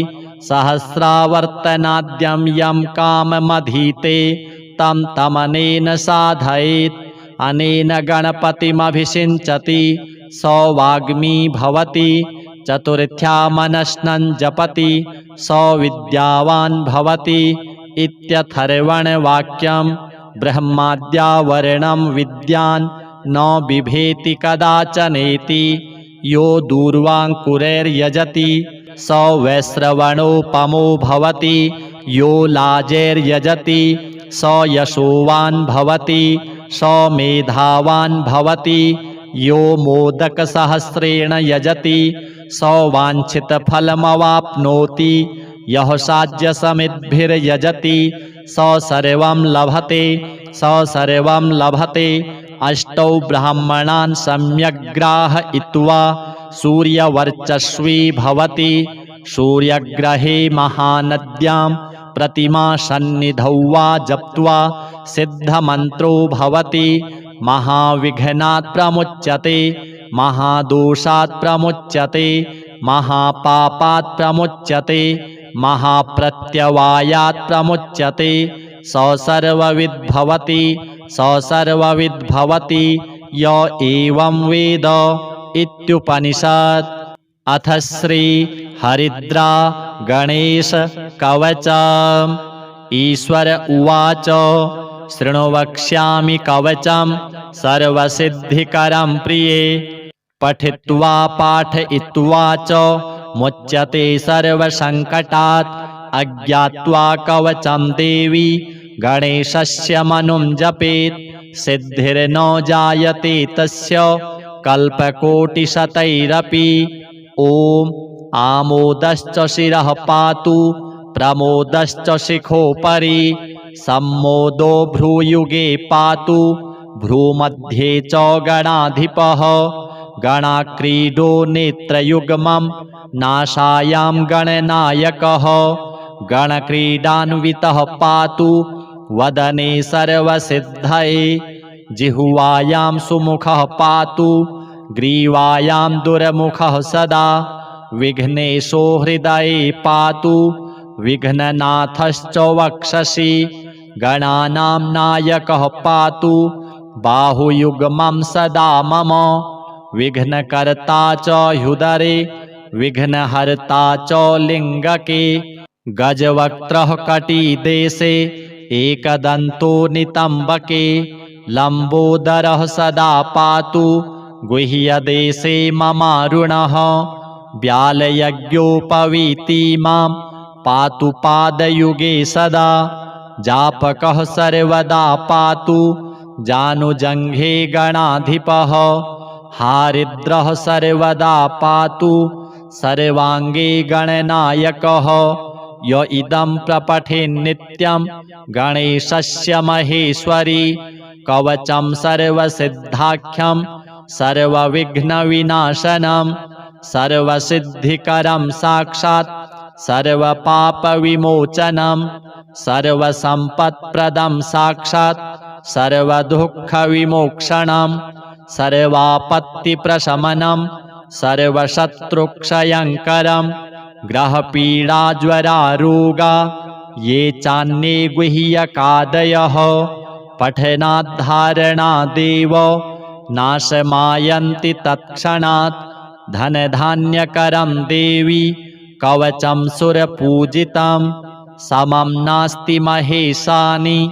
सहस्रावर्तनाद्यं यं काममधीते तं तमनेन साधयेत्। अनेन गणपतिमभिषिञ्चति स वाग्मी भवति। चतुर्थ्या मनस्नं जपति स विद्यावान् भवति। इत्यथर्वणवाक्यं। ब्रह्माद्या वर्णं विद्यान् न बिभेति कदाचनेति। यो दूर्वाङ्कुरैर्यजति स वैश्रवणोपमो भवति। यो लाजैर्यजति स यशोवान् भवति। स मेधावान् भवति। यो मोदकसहस्रेण यजति स वाञ्छितफलमवाप्नोति। यः साज्यसमिद्भिर्यजति स सर्वं लभते। स सर्वं लभते। अष्टौ ब्राह्मणान् सम्यग्ग्राहयित्वा सूर्यवर्चस्वी भवति। सूर्यग्रहे महानद्यां प्रतिमासन्निधौ वा जप्त्वा सिद्धमन्त्रो भवति। महाविघ्नात् प्रमुच्यते। महादोषात् प्रमुच्यते। महापापात् प्रमुच्यते। महाप्रत्यवायात् प्रमुच्यते। स सर्वविद् भवति। स सर्वविद् भवति य एवं वेद इत्युपनिषत्। अथ श्री हरिद्रा गणेश कवचम्। ईश्वर उवाच शृणु वक्ष्यामि कवचं सर्वसिद्धिकरं प्रिये। पठित्वा पाठयित्वा च मुच्यते सर्वसङ्कटात्। अज्ञात्वा कवचं देवी गणेशस्य मनुं जपेत्। सिद्धिर्न जायते तस्य कल्पकोटिशतैरपि। ॐ आमोदश्च शिरः पातु प्रमोदश्च शिखोपरि। सम्मोदो भ्रूयुगे पातु भ्रूमध्ये च गणाधिपः। गणाक्रीडो नेत्रयुग्मं नासायां गणनायकः। गणक्रीडान्वितः पातु वदने सर्वसिद्धये। जिह्वायां सुमुखः पातु ग्रीवायां दुर्मुखः सदा। विघ्नेशो हृदये पातु विघ्ननाथश्च वक्षसि। गणानां नायकः पातु बाहुयुग्मं सदा मम। विघ्नकर्ता च ह्युदरे विघ्नहर्ता च लिङ्गके। गजवक्त्रः कटिदेशे एकदन्तो नितम्बके। लम्बोदरः सदा पातु गुह्यदेशे ममारुणः। व्यालयज्ञोपवीति मां पातु पादयुगे सदा। जापकः सर्वदा पातु जानुजङ्घे गणाधिपः। हारिद्रः सर्वदा पातु सर्वाङ्गे गणनायकः। य इदं प्रपठेन्नित्यं गणेशस्य महेश्वरी। कवचं सर्वसिद्धाख्यं सर्वविघ्नविनाशनं। सर्वसिद्धिकरं साक्षात् सर्वपापविमोचनं। सर्वसम्पत्प्रदं साक्षात् सर्वदुःखविमोक्षणं। सर्वापत्तिप्रशमनं सर्वशत्रुक्षयङ्करं। ग्रहपीडाज्वरारोगा ये चान्ये गुह्यकादयः। पठनाद्धारणादेव नाशमायन्ति तत्क्षणात्। धनधान्यकरं देवी कवचं सुरपूजितं। समं नास्ति महेशानि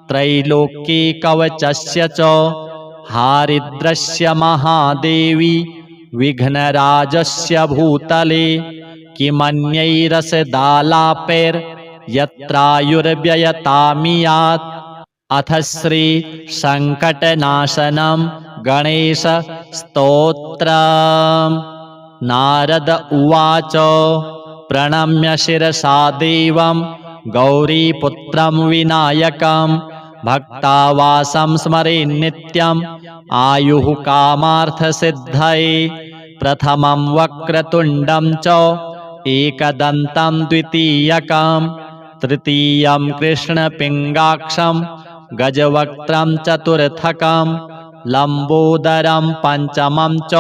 त्रैलोक्ये कवचस्य च। हारिद्रस्य महादेवी विघ्नराजस्य भूतले। किमन्यैरसदालापैर्यत्रायुर्व्ययतामियात्। अथ श्री सङ्कटनाशनं गणेश स्तोत्रम्। नारद उवाच प्रणम्य शिरसा देवं गौरीपुत्रं विनायकं। भक्तावासं स्मरेन्नित्यम् आयुः कामार्थसिद्धये। प्रथमं वक्रतुण्डं च एकदन्तं द्वितीयकं। तृतीयं कृष्णपिङ्गाक्षं गजवक्त्रं चतुर्थकं। लम्बोदरं पञ्चमं च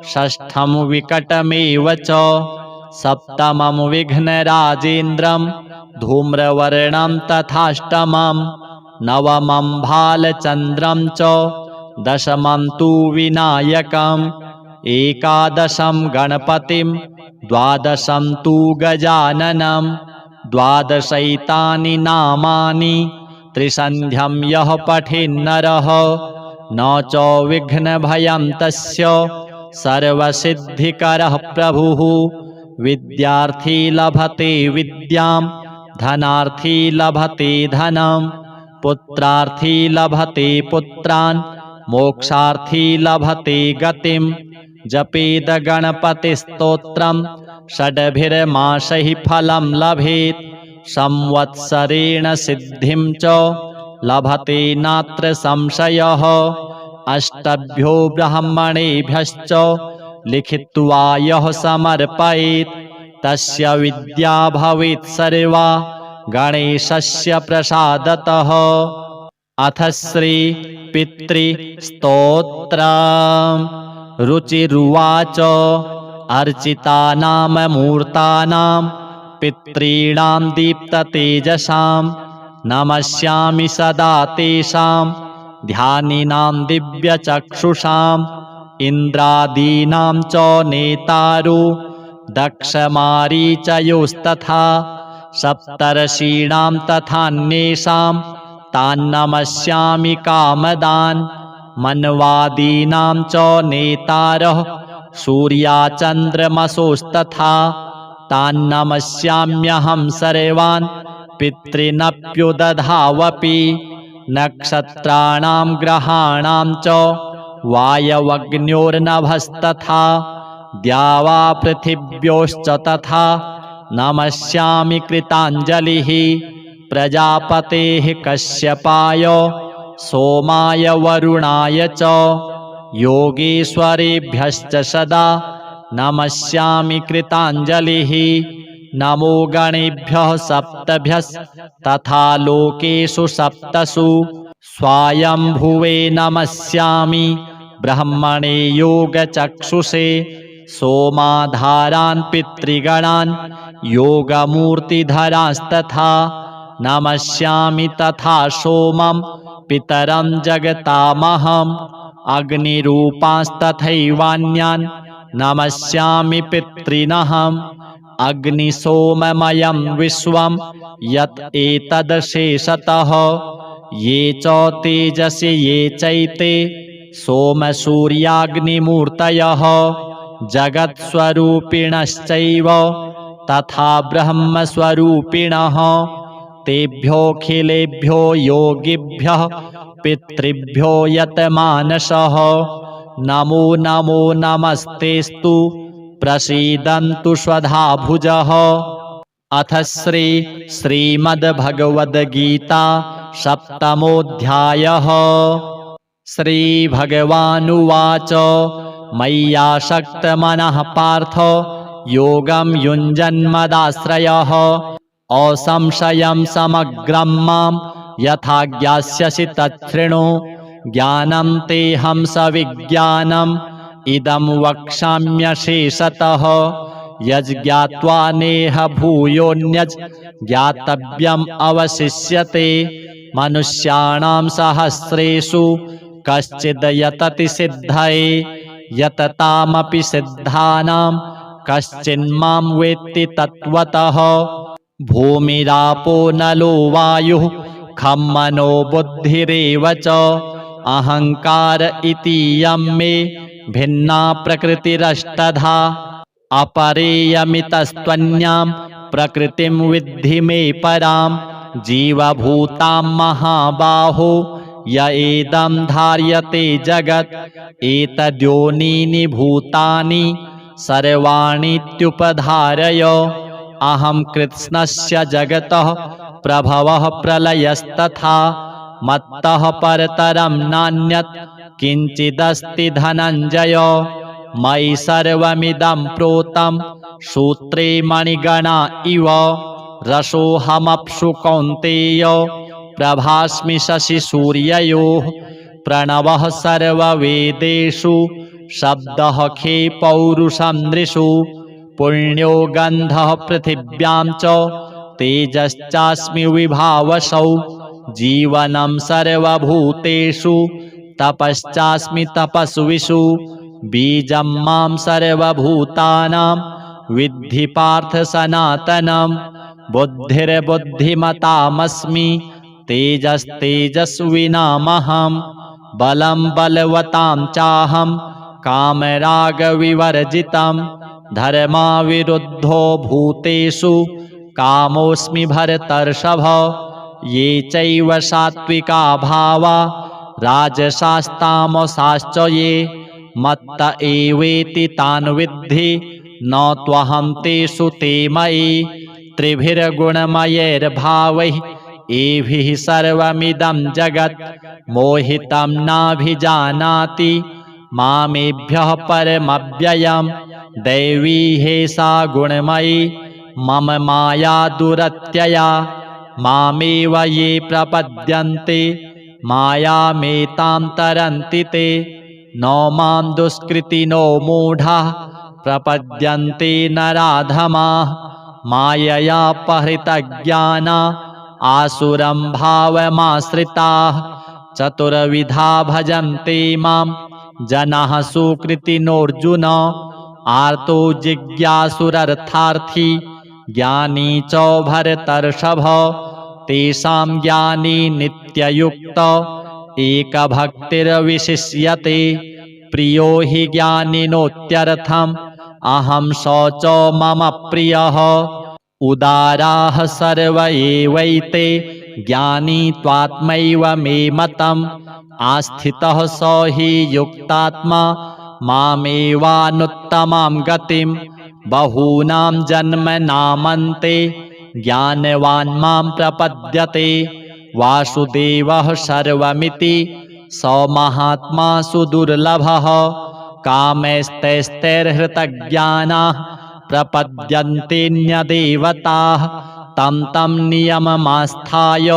षष्ठं विकटमेव च। सप्तमं विघ्नराजेन्द्रं धूम्रवर्णं तथाष्टमं नवमं भालचन्द्रं च दशमं तु विनायकम् एकादशं गणपतिं द्वादशं तु गजाननं द्वादशैतानि नामानि त्रिसन्ध्यं यः पठेन्नरः न च विघ्नभयं तस्य सर्वसिद्धिकरः प्रभुः विद्यार्थी लभते विद्यां धनार्थी लभते धनं पुत्रार्थी लभते पुत्रान् मोक्षार्थी लभते गतिं जपेद गणपतिस्तोत्रं षड्भिर्मासैः फलं लभेत् संवत्सरेण सिद्धिं च लभते नात्र संशयः अष्टभ्यो ब्राह्मणेभ्यश्च लिखित्वा यः समर्पयेत् तस्य विद्या भवेत् सर्वा गणेशस्य प्रसादतः। अथ श्री पितृस्तोत्रम्। रुचिरुवाच अर्चितानां मूर्तानां पितॄणां दीप्ततेजसां नमस्यामि सदा तेषां ध्यानिनां दिव्यचक्षुषाम् इन्द्रादीनां च नेतारो दक्षमारीचयोस्तथा सप्तर्षीणां तथान्येषां तान्नमस्यामि कामदान् मन्वादीनां च नेतारः सूर्याचन्द्रमसोस्तथा तान्नमस्याम्यहं सर्वान् पितॄनप्युदधावपि नक्षत्राणां ग्रहाणां च वायवग्न्योर्नभस्तथा द्यावा पृथिव्योश्च तथा नमस्यामि कृताञ्जलिः प्रजापतेः कश्यपाय सोमाय वरुणाय च योगेश्वरेभ्यश्च सदा नमस्यामि कृताञ्जलिः नमो गणेभ्यः सप्तभ्यस्तथा लोकेषु सप्तसु स्वायम्भुवे नमस्यामि ब्रह्मणे योगचक्षुषे सोमाधारान् पितृगणान् योगमूर्तिधरांस्तथा नमस्यामि तथा सोमं पितरं जगतामहम् अग्निरूपांस्तथैवान्यान् नमस्यामि पितॄनहम् अग्निसोममयं विश्वं यत् एतदशेषतः ये च तेजसि ये चैते सोमसूर्याग्निमूर्तयः जगत्स्वरूपिणश्चैव तथा ब्रह्मस्वरूपिणः तेभ्योऽखिलेभ्यो योगिभ्यः पितृभ्यो यतमानसः नमो नमो नमस्तेस्तु प्रसीदन्तु स्वधाभुजः। अथ श्रीमद्भगवद्गीता सप्तमोऽध्यायः। श्रीभगवानुवाच मय्यासक्तमनः पार्थ योगं युञ्जन्मदाश्रयः असंशयं समग्रं मां यथा ज्ञास्यसि तच्छृणु ज्ञानं तेऽहं सविज्ञानम् इदं वक्ष्याम्यशेषतः यज्ज्ञात्वा नेह भूयोऽन्यज् ज्ञातव्यम् अवशिष्यते मनुष्याणां सहस्रेषु कश्चिद् यतति सिद्धये यततामपि सिद्धानां कश्चिन्मां वेत्ति तत्त्वतः भूमिरापो नलो वायुः खं मनो बुद्धिरेव च अहंकार इतीयं मे भिन्ना प्रकृतिरष्टधा अपरेयमितस्त्वन्यां प्रकृतिं विद्धि मे परां जीवभूतां महाबाहो य एदं धार्यते जगत् एतद्योनीनि भूतानि सर्वाणीत्युपधारय अहं कृत्स्नस्य जगतः प्रभवः प्रलयस्तथा मत्तः परतरं नान्यत् किञ्चिदस्ति धनञ्जय मयि सर्वमिदं प्रोतं सूत्रे मणिगणा इव रसोऽहमप्सु कौन्तेय प्रभास्मि शशिसूर्ययोः प्रणवः सर्ववेदेषु शब्दः खे पौरुषं नृषु पुण्यो गन्धः पृथिव्यां च तेजश्चास्मि विभावसौ जीवनं सर्वभूतेषु तपश्चास्मि तपस्विषु बीजं मां सर्वभूतानां विद्धि पार्थ सनातनं बुद्धिर्बुद्धिमतामस्मि तेजस्तेजस्विनामहं बलं बलवतां चाहं कामरागविवर्जितं धर्माविरुद्धो भूतेषु कामोऽस्मि भरतर्षभ ये चैव सात्विका भावा राजसास्तामसाश्च ये मत्त एवेति तान् विद्धि न त्वहं तेषु ते मयि त्रिभिर्गुणमयैर्भावैः एभिः सर्वमिदं जगत् मोहितं नाभिजानाति मामेभ्यः परमव्ययं दैवी हेषा गुणमयी मम माया दुरत्यया मामेव ये प्रपद्यन्ते मायामेतां तरन्ति ते न मां दुष्कृतिनो मूढाः प्रपद्यन्ते नराधमाः माययापहृतज्ञाना आसुरं भावमाश्रिताः चतुर्विधा भजन्ते मां जनाः सुकृतिनोऽर्जुन आर्तो जिज्ञासुरर्थार्थी ज्ञानी च भरतर्षभ तेषां ज्ञानी नित्ययुक्त एकभक्तिर्विशिष्यते प्रियो हि ज्ञानिनोत्यर्थम् अहं स च मम प्रियः उदाराः सर्व एवैते ज्ञानी त्वात्मैव मे मतम् आस्थितः स हि युक्तात्मा मामेवानुत्तमां गतिं बहूनां जन्मनामन्ते ज्ञानवान् मां प्रपद्यते वासुदेवः सर्वमिति स महात्मा सुदुर्लभः कामैस्तैस्तैर्हृतज्ञानाः प्रपद्यन्तेऽन्यदेवताः तं तं नियममास्थाय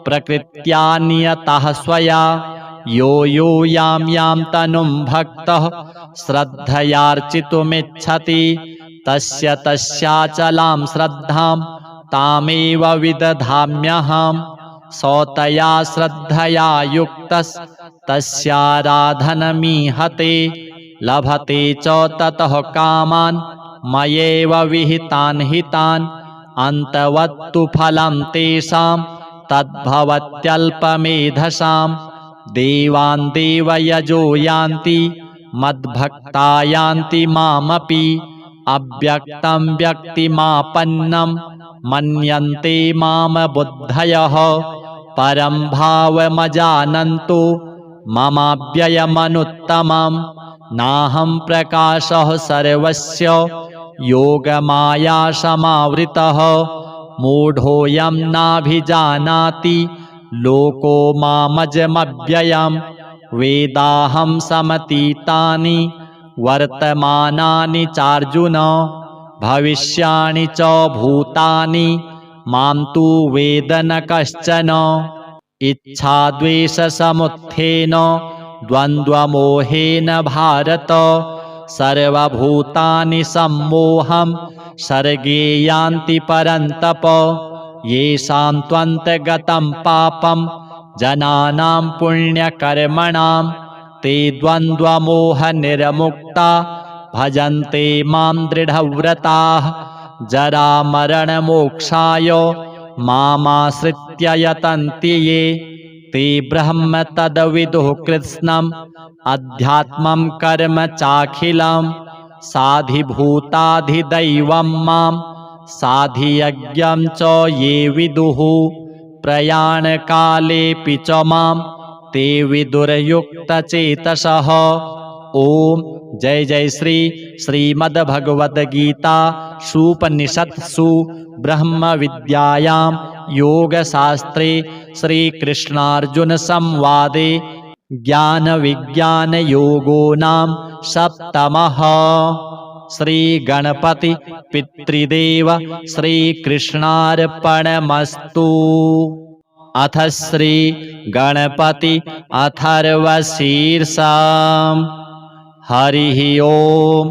प्रकृत्या नियतः स्वया यो यो यां यां तनुं भक्तः श्रद्धयार्चितुमिच्छति तस्य तस्याचलां श्रद्धां तामेव विदधाम्यहम् स तया श्रद्धया युक्तस्तस्याराधनमीहते लभते च ततः कामान् मयैव विहितान् हितान् अन्तवत्तु फलं तेषां तद्भवत्यल्पमेधसां देवान् देवयजो यान्ति मद्भक्ता यान्ति मामपि अव्यक्तं व्यक्तिमापन्नं मन्यन्ते माम बुद्धयः परं भावमजानन्तो ममाव्ययमनुत्तमं नाहं प्रकाशः सर्वस्य योगमाया समावृतः मूढोऽयं नाभिजानाति लोको मामजमव्ययं वेदाहं समतीतानि वर्तमानानि चार्जुन भविष्याणि च भूतानि मां तु वेद न कश्चन इच्छाद्वेषसमुत्थेन द्वन्द्वमोहेन भारत सर्वभूतानि सम्मोहं सर्गे यान्ति परन्तप येषां त्वन्तगतं पापं जनानां पुण्यकर्मणां ते द्वन्द्वमोहनिर्मुक्ता भजन्ते मां दृढव्रताः जरामरणमोक्षाय मामाश्रित्य यतन्ति ये ते ब्रह्म तद्विदुः कृत्स्नम् अध्यात्मं कर्म चाखिलं साधिभूताधिदैवं मां साधियज्ञं च ये विदुः प्रयाणकालेऽपि च मां ते विदुर्युक्तचेतसः। ओम जय जय श्री श्रीमद्भगवद्गीता सुपनिषत्सु ब्रह्म विद्यायां योगशास्त्रे श्रीकृष्णार्जुन संवादे ज्ञान विज्ञान योगो नाम सप्तमः। श्री गणपति पितृदेव श्रीकृष्णार्पणमस्तु। अथ श्री गणपति अथर्वशीर्षम्। हरिः ओम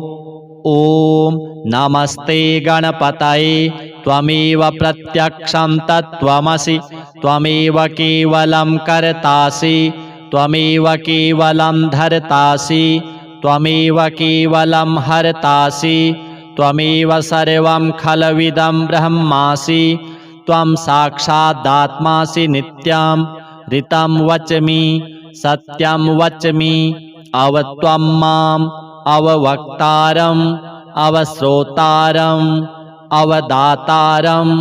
ॐ नमस्ते गणपतये त्वमेव प्रत्यक्षं तत्त्वमसि त्वमेव केवलं कर्तासि त्वमेव केवलं धर्तासि त्वमेव केवलं हर्तासि त्वमेव सर्वं खलविदं ब्रह्मासि त्वं साक्षादात्मासि नित्यं ऋतं वच्मि सत्यं वच्मि अवत्वं माम् अववक्तारम् अवश्रोतारम् अवदातारम्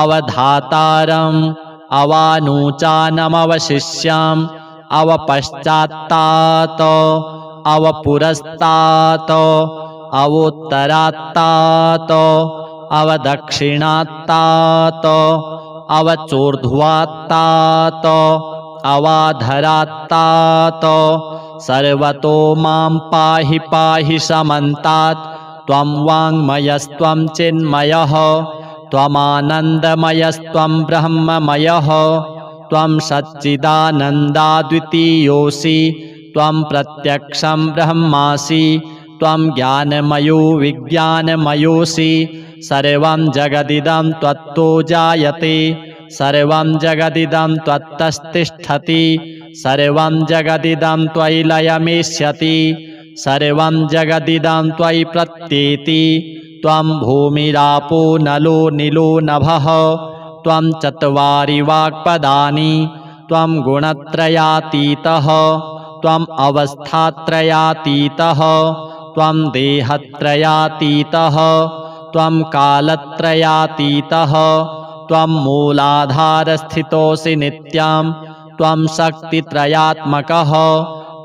अवधातारम् अवानूचानमवशिष्याम् अवपश्चात्तात् अवपुरस्तात् अवोत्तरात्तात् अवदक्षिणात्तात् अवचोर्ध्वात्तात् अवाधरात्तात् सर्वतो मां पाहि पाहि समन्तात् त्वं वाङ्मयस्त्वं चिन्मयः त्वमानन्दमयस्त्वं ब्रह्ममयः त्वं सच्चिदानन्दाद्वितीयोऽसि त्वं प्रत्यक्षं ब्रह्मासि त्वं ज्ञानमयो विज्ञानमयोऽसि सर्वं जगदिदं त्वत्तो जायते सर्वं जगदिदं त्वत्तस्तिष्ठति सर्वं जगदिदं त्वयि लयमेष्यति सर्वं जगदिदं त्वयि प्रत्येति त्वं भूमिरापो नलो नीलो नभः त्वं चत्वारि वाक्पदानि त्वं गुणत्रयातीतः त्वम् अवस्थात्रयातीतः त्वं देहत्रयातीतः त्वं कालत्रयातीतः त्वं मूलाधारस्थितोऽसि नित्यं त्वं शक्तित्रयात्मकः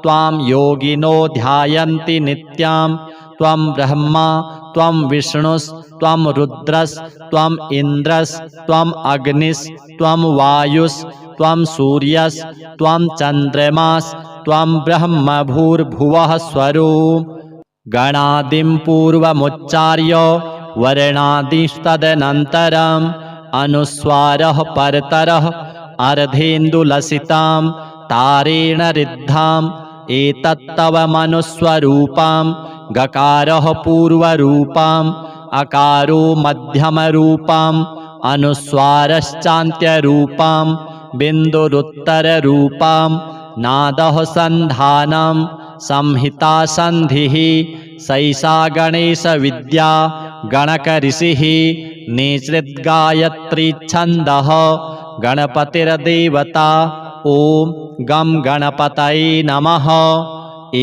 त्वां योगिनो ध्यायन्ति नित्यं त्वं ब्रह्मा त्वं विष्णुस्त्वं रुद्रस्त्वम् इन्द्रस्त्वम् अग्निस्त्वं वायुस्त्वं सूर्यस्त्वं चन्द्रमास्त्वं ब्रह्म भूर्भुवः स्वरूप गणादिं पूर्वमुच्चार्य वर्णादिस्तदनन्तरम् अनुस्वारः परतरः अर्धेन्दुलसितां तारेण रिद्धाम् एतत्तव मनुस्वरूपां गकारः पूर्वरूपाम् अकारो मध्यमरूपाम् अनुस्वारश्चान्त्यरूपां बिन्दुरुत्तररूपां नादः सन्धानं संहिता सन्धिः सैषा गणेशविद्या गणकऋषिः निसृद्गायत्री छन्दः गणपतिर्देवता ॐ गं गणपतये नमः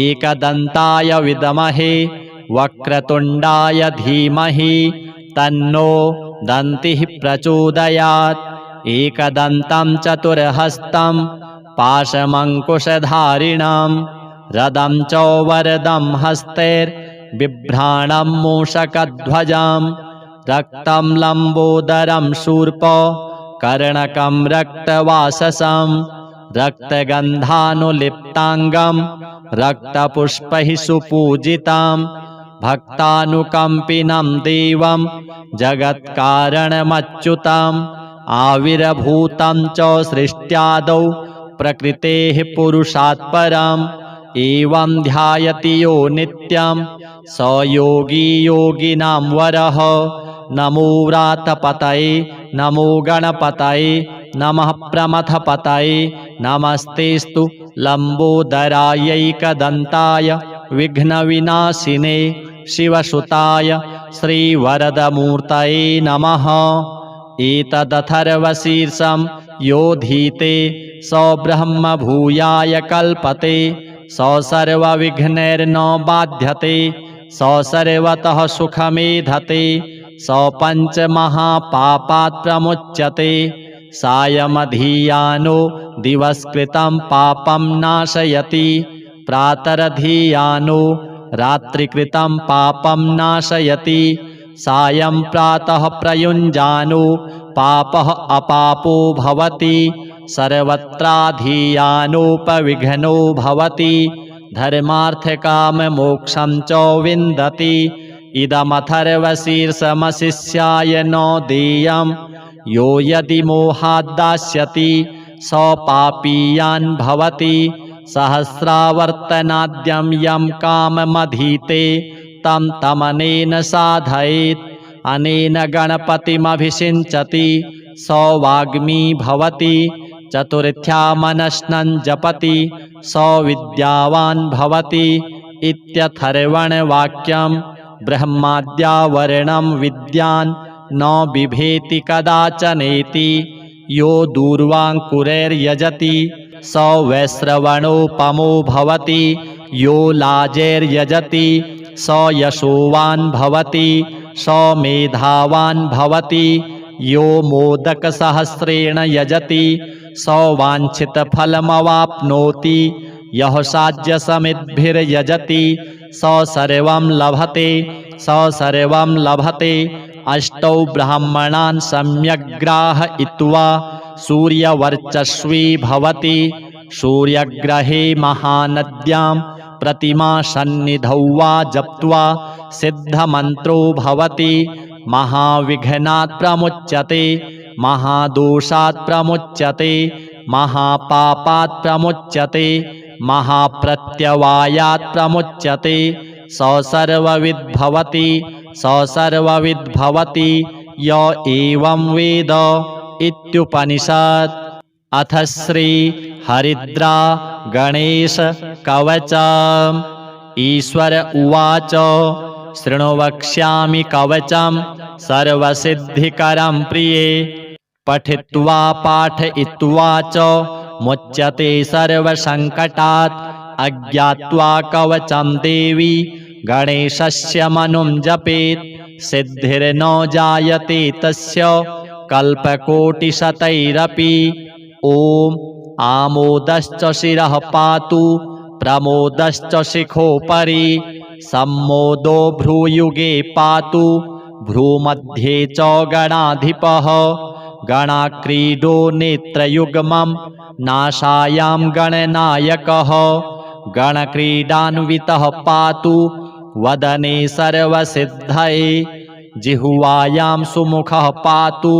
एकदन्ताय विद्महे वक्रतुण्डाय धीमहि तन्नो दन्तिः प्रचोदयात् एकदन्तं चतुर्हस्तं पाशमङ्कुशधारिणं रदं च वरदं हस्तैर्बिभ्राणं मूषकध्वजं रक्तं लम्बोदरं शूर्प कर्णकं रक्तवाससं रक्तगन्धानुलिप्ताङ्गं रक्तपुष्पैः सुपूजितं भक्तानुकम्पिनं देवं जगत्कारणमच्युतम् आविर्भूतं च सृष्ट्यादौ प्रकृतेः पुरुषात् परम् एवं ध्यायति यो नित्यं स योगी योगिनां वरः नमो व्रातपतये नमो गणपतये नमः प्रमथपतये नमस्तेस्तु लम्बोदरायैकदन्ताय विघ्नविनाशिने शिवसुताय श्रीवरदमूर्तये नमः एतदथर्वशीर्षं योधीते स ब्रह्म भूयाय कल्पते स सर्वविघ्नैर्न बाध्यते स सर्वतः सुखमेधते स पञ्चमहापापात् प्रमुच्यते सायमधीयानो दिवस्कृतं पापं नाशयति प्रातरधीयानो रात्रिकृतं पापं नाशयति सायं प्रातः प्रयुञ्जानो पापः अपापो भवति सर्वत्राधीयानोपविघ्नो भवति धर्मार्थकाममोक्षं च विन्दति इदमथर्वशीर्षमशिष्याय न देयं यो यदि मोहाद्दास्यति स पापीयान् भवति सहस्रावर्तनाद्यं यं काममधीते तं तमनेन साधयेत् अनेन गणपतिमभिषिञ्चति स वाग्मी भवति चतुर्थ्या मनस्नं जपति स विद्यावान् भवति इत्यथर्वणवाक्यं ब्रह्माद्या वर्णं विद्यान् न बिभेति कदाचनेति यो दूर्वाङ्कुरैर्यजति स वैश्रवणोपमो भवति यो लाजैर्यजति स यशोवान् भवति स मेधावान् भवति यो मोदकसहस्रेण यजति स वाञ्छितफलमवाप्नोति यः साज्यसमिद्भिर्यजति स सर्वं लभते अष्टौ ब्राह्मणान् सम्यग्ग्राहयित्वा सूर्यवर्चस्वी भवति सूर्यग्रहे महानद्यां प्रतिमासन्निधौ वा जप्त्वा सिद्धमन्त्रो भवति महाविघ्नात् प्रमुच्यते महादोषात् प्रमुच्यते महापापात् प्रमुच्यते महाप्रत्यवायात् प्रमुच्यते स सर्वविद्भवति य एवं वेद इत्युपनिषत्। अथ श्री हरिद्रा गणेश कवचम्। ईश्वर उवाच शृणु वक्ष्यामि कवचं सर्वसिद्धिकरं प्रिये पठित्वा पाठयित्वा च मुच्यते सर्वसङ्कटात् अज्ञात्वा कवचं देवी गणेशस्य मनुं जपेत् सिद्धिर्न जायते तस्य कल्पकोटिशतैरपि। ॐ आमोदश्च शिरः पातु प्रमोदश्च शिखोपरि सम्मोदो भ्रूयुगे पातु भ्रूमध्ये च गणाधिपः गणाक्रीडो नेत्रयुग्मं नासायां गणनायकः गणक्रीडान्वितः पातु वदने सर्वसिद्धये जिह्वायां सुमुखः पातु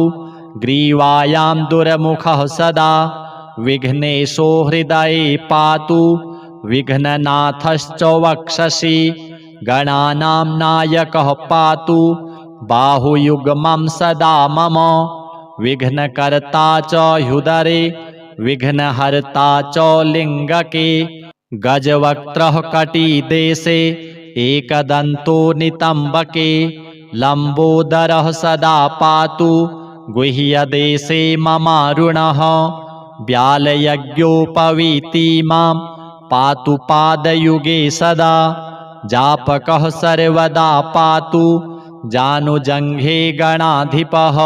ग्रीवायां दुर्मुखः सदा विघ्नेशो हृदये पातु विघ्ननाथश्च वक्षसि गणानां नायकः पातु बाहुयुग्मं सदा मम विघ्नकर्ता च ह्युदरे विघ्नहर्ता च लिङ्गके गजवक्त्रः कटिदेशे एकदन्तो नितम्बके लम्बोदरः सदा पातु गुह्यदेशे ममारुणः व्यालयज्ञोपवीति मां पातु पादयुगे सदा जापकः सर्वदा पातु जानुजङ्घे गणाधिपः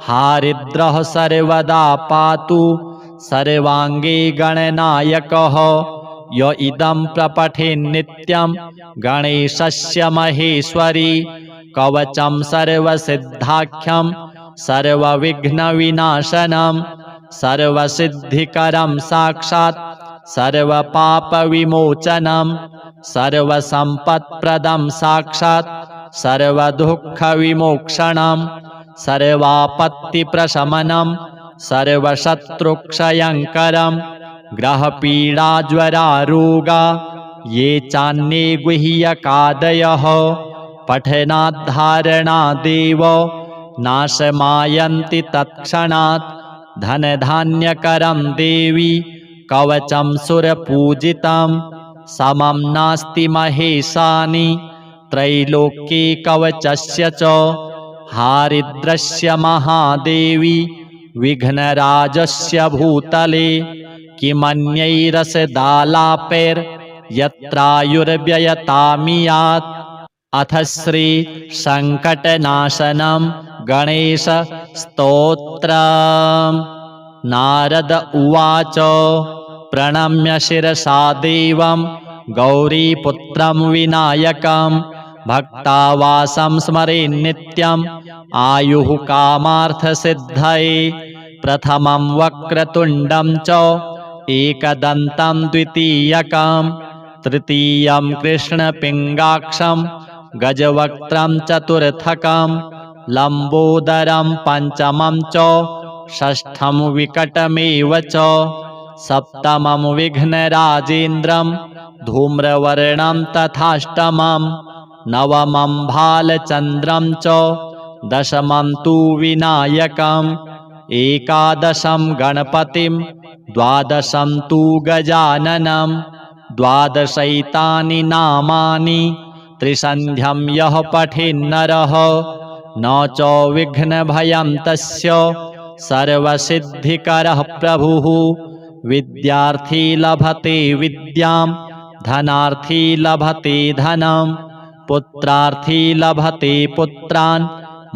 हारिद्रः सर्वदा पातु सर्वाङ्गे गणनायकः य इदं प्रपठेन्नित्यं गणेशस्य महेश्वरी कवचं सर्वसिद्धाख्यं सर्वविघ्नविनाशनं सर्वसिद्धिकरं साक्षात् सर्वपापविमोचनं सर्वसम्पत्प्रदं साक्षात् सर्वदुःखविमोक्षणं सर्वापत्तिप्रशमनं सर्वशत्रुक्षयङ्करं ग्रहपीडाज्वरारोगा ये चान्ये गुह्यकादयः पठनाद्धारणादेव नाशमायन्ति तत्क्षणात् धनधान्यकरं देवी कवचं सुरपूजितं समं नास्ति महेशानि त्रैलोक्ये कवचस्य च हारिद्रस्य महादेवी विघ्नराजस्य भूतले किमन्यैरसदालापैर्यत्रायुर्व्ययतामियात्। अथ श्री संकटनाशनं गणेश स्तोत्रम्। नारद उवाच प्रणम्य शिरसा देवं गौरीपुत्रं विनायकं भक्तावासं स्मरेन्नित्यम् आयुः कामार्थसिद्धये प्रथमं वक्रतुण्डं च एकदन्तं द्वितीयकं तृतीयं कृष्णपिङ्गाक्षं गजवक्त्रं चतुर्थकं लम्बोदरं पञ्चमं च षष्ठं विकटमेव च सप्तमं विघ्नराजेन्द्रं धूम्रवर्णं तथाष्टमं नवमं भालचन्द्रं च दशमं तु विनायकम् एकादशं गणपतिं द्वादशं तु गजाननं द्वादशैतानि नामानि त्रिसन्ध्यं यः पठेन्नरः न च विघ्नभयं तस्य सर्वसिद्धिकरः प्रभुः विद्यार्थी लभते विद्यां धनार्थी लभते धनं पुत्रार्थी लभते पुत्रान्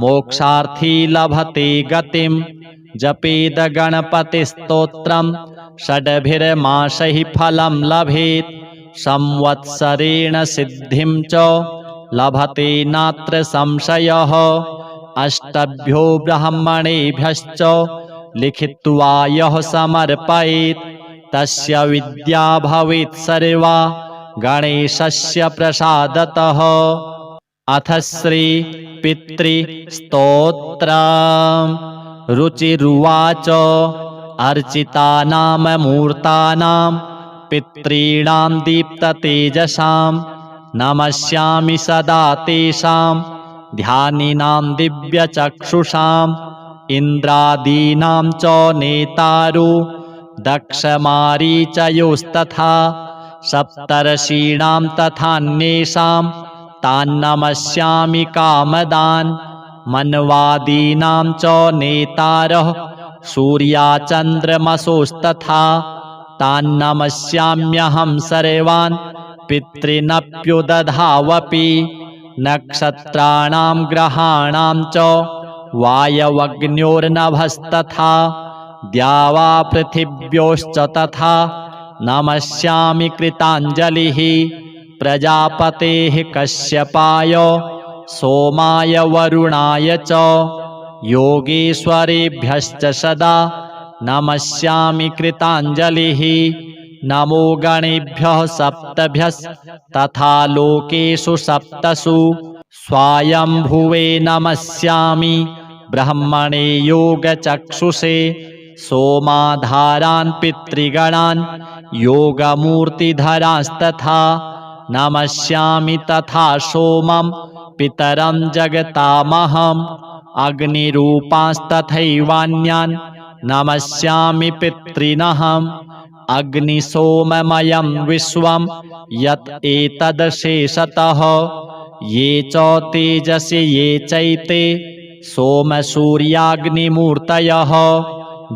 मोक्षार्थी लभते गतिं जपेद गणपतिस्तोत्रं षड्भिर्मासैः फलं लभेत् संवत्सरेण सिद्धिं च लभते नात्र संशयः अष्टभ्यो ब्राह्मणेभ्यश्च लिखित्वा यः समर्पयेत् तस्य विद्या भवेत् सर्वा गणेशस्य प्रसादतः। अथ श्री पितृस्तोत्रम्। रुचिरुवाच अर्चितानां मूर्तानां पितॄणां दीप्ततेजसां नमस्यामि सदा तेषां ध्यानिनां दिव्यचक्षुषाम् इन्द्रादीनां च नेतारो दक्षमारीचयोस्तथा सप्तर्षीणां तथान्येषां तान्नमस्यामि कामदान् मन्वादीनां च नेतारः सूर्याचन्द्रमसोस्तथा तान्नमस्याम्यहं सर्वान् पितॄनप्युदधावपि नक्षत्राणां ग्रहाणां च वायवग्न्योर्नभस्तथा द्यावा पृथिव्योश्च तथा नमस्यामि कृताञ्जलिः प्रजापतेः कश्यपाय सोमाय वरुणाय च योगेश्वरेभ्यश्च सदा नमस्यामि कृताञ्जलिः नमो गणेभ्यः सप्तभ्यस्तथा लोकेषु सप्तसु स्वायम्भुवे नमस्यामि ब्रह्मणे योगचक्षुषे सोमाधारान् पितृगणान् योगमूर्तिधरांस्तथा नमस्यामि तथा सोमं पितरं जगतामहम् अग्निरूपांस्तथैवान्यान् नमस्यामि पितॄनहम् अग्निसोममयं विश्वं यत् एतदशेषतः ये च तेजसि ये चैते सोमसूर्याग्निमूर्तयः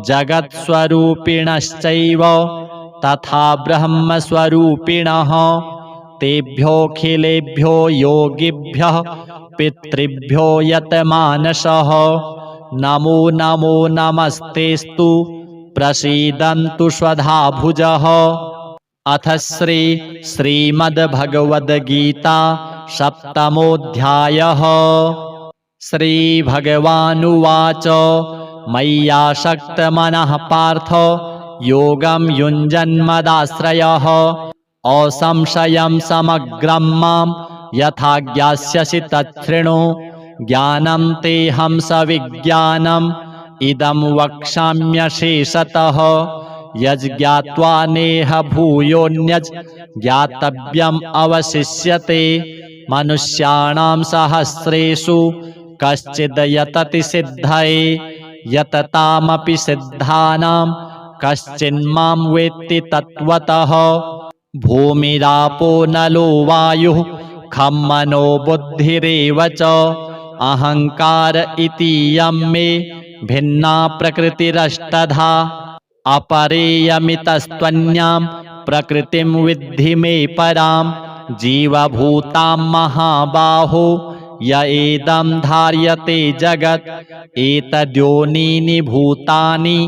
जगत्स्वरूपिणश्चैव तथा ब्रह्मस्वरूपिणः तेभ्योऽखिलेभ्यो योगिभ्यः पितृभ्यो यतमानसः नमो नमो नमस्तेस्तु प्रसीदन्तु स्वधाभुजः। अथ श्रीमद्भगवद्गीता सप्तमोऽध्यायः। श्रीभगवानुवाच मय्यासक्तमनः पार्थ योगं युञ्जन्मदाश्रयः असंशयं समग्रं मां यथा ज्ञास्यसि तच्छृणु ज्ञानं तेऽहं सविज्ञानम् इदं वक्ष्याम्यशेषतः यज्ज्ञात्वा नेह भूयोऽन्यज् ज्ञातव्यम् अवशिष्यते मनुष्याणां सहस्रेषु कश्चिद् यतति सिद्धये यततामपि सिद्धानां कश्चिन्मां वेत्ति तत्त्वतः भूमिरापो नलो वायुः खं मनो बुद्धिरेव च अहंकार इतीयं मे भिन्ना प्रकृतिरष्टधा अपरेयमितस्त्वन्यां प्रकृतिं विद्धि मे परां जीवभूतां महाबाहो य एदं धार्यते जगत् एतद्योनीनि भूतानि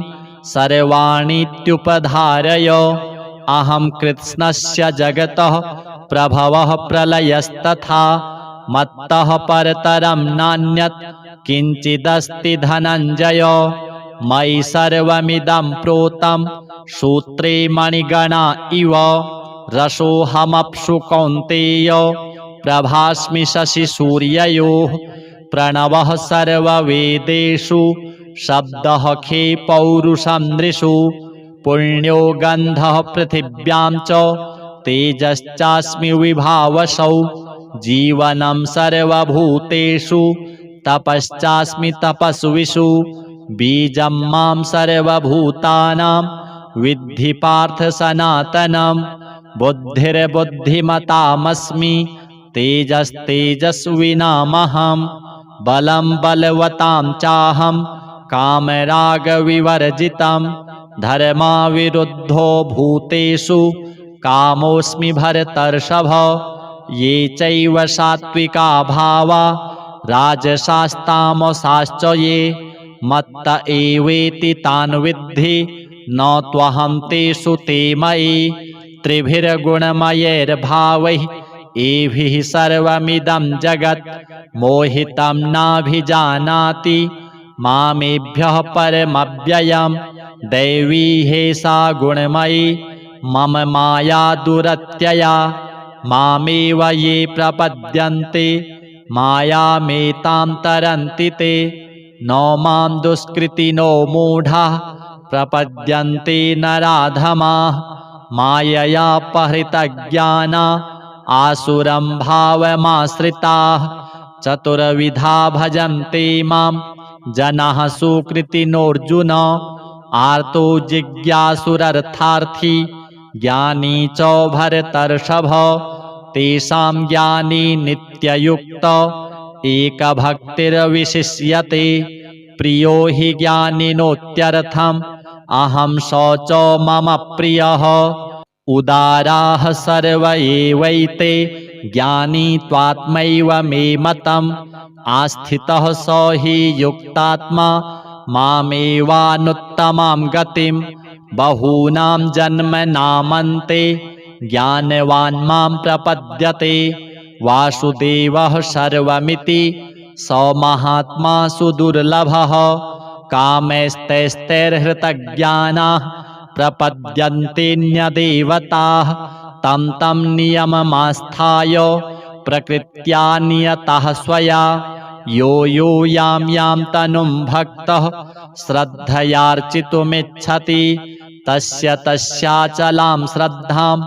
सर्वाणीत्युपधारय अहं कृत्स्नस्य जगतः प्रभवः प्रलयस्तथा मत्तः परतरं नान्यत् किञ्चिदस्ति धनञ्जय मयि सर्वमिदं प्रोतं सूत्रे मणिगणा इव रसोऽहमप्सु कौन्तेय प्रभास्मि शशिसूर्ययोः प्रणवः सर्ववेदेषु शब्दः खे पौरुषं नृषु पुण्यो गन्धः पृथिव्यां च तेजश्चास्मि विभावसौ जीवनं सर्वभूतेषु तपश्चास्मि तपस्विषु बीजं मां सर्वभूतानां विद्धि पार्थ सनातनं बुद्धिर्बुद्धिमतामस्मि तेजस्तेजस्विनामहं बलं बलवतां चाहं कामरागविवर्जितं धर्माविरुद्धो भूतेषु कामोऽस्मि भरतर्षभ ये चैव सात्विका भावा राजसास्तामसाश्च ये मत्त एवेति तान् विद्धि न त्वहं तेषु ते मयि त्रिभिर्गुणमयैर्भावैः एभिः सर्वमिदं जगत् मोहितं नाभिजानाति मामेभ्यः परमव्ययं दैवी हेषा गुणमयी मम माया दुरत्यया मामेव ये प्रपद्यन्ते मायामेतां तरन्ति ते न मां दुष्कृतिनो मूढाः प्रपद्यन्ते नराधमाः माययापहृतज्ञाना आसुरं भावमाश्रिताः चतुर्विधा भजन्ते मां जनाः सुकृतिनोऽर्जुन आर्तो जिज्ञासुरर्थार्थी ज्ञानी च भरतर्षभ तेषां ज्ञानी नित्ययुक्त एकभक्तिर्विशिष्यते प्रियो हि ज्ञानिनोत्यर्थम् अहं स च मम प्रियः उदाराः सर्व एवैते ज्ञानी त्वात्मैव मे मतम् आस्थितः स हि युक्तात्मा मामेवानुत्तमां गतिं बहूनां जन्मनामन्ते ज्ञानवान् मां प्रपद्यते वासुदेवः सर्वमिति स महात्मा सुदुर्लभः कामैस्तैस्तैर्हृतज्ञानाः प्रपद्यन्तेऽन्यदेवताः तं तं नियममास्थाय प्रकृत्या नियतः स्वया यो यो यां यां तनुं भक्तः श्रद्धयार्चितुमिच्छति तस्य तस्याचलां श्रद्धां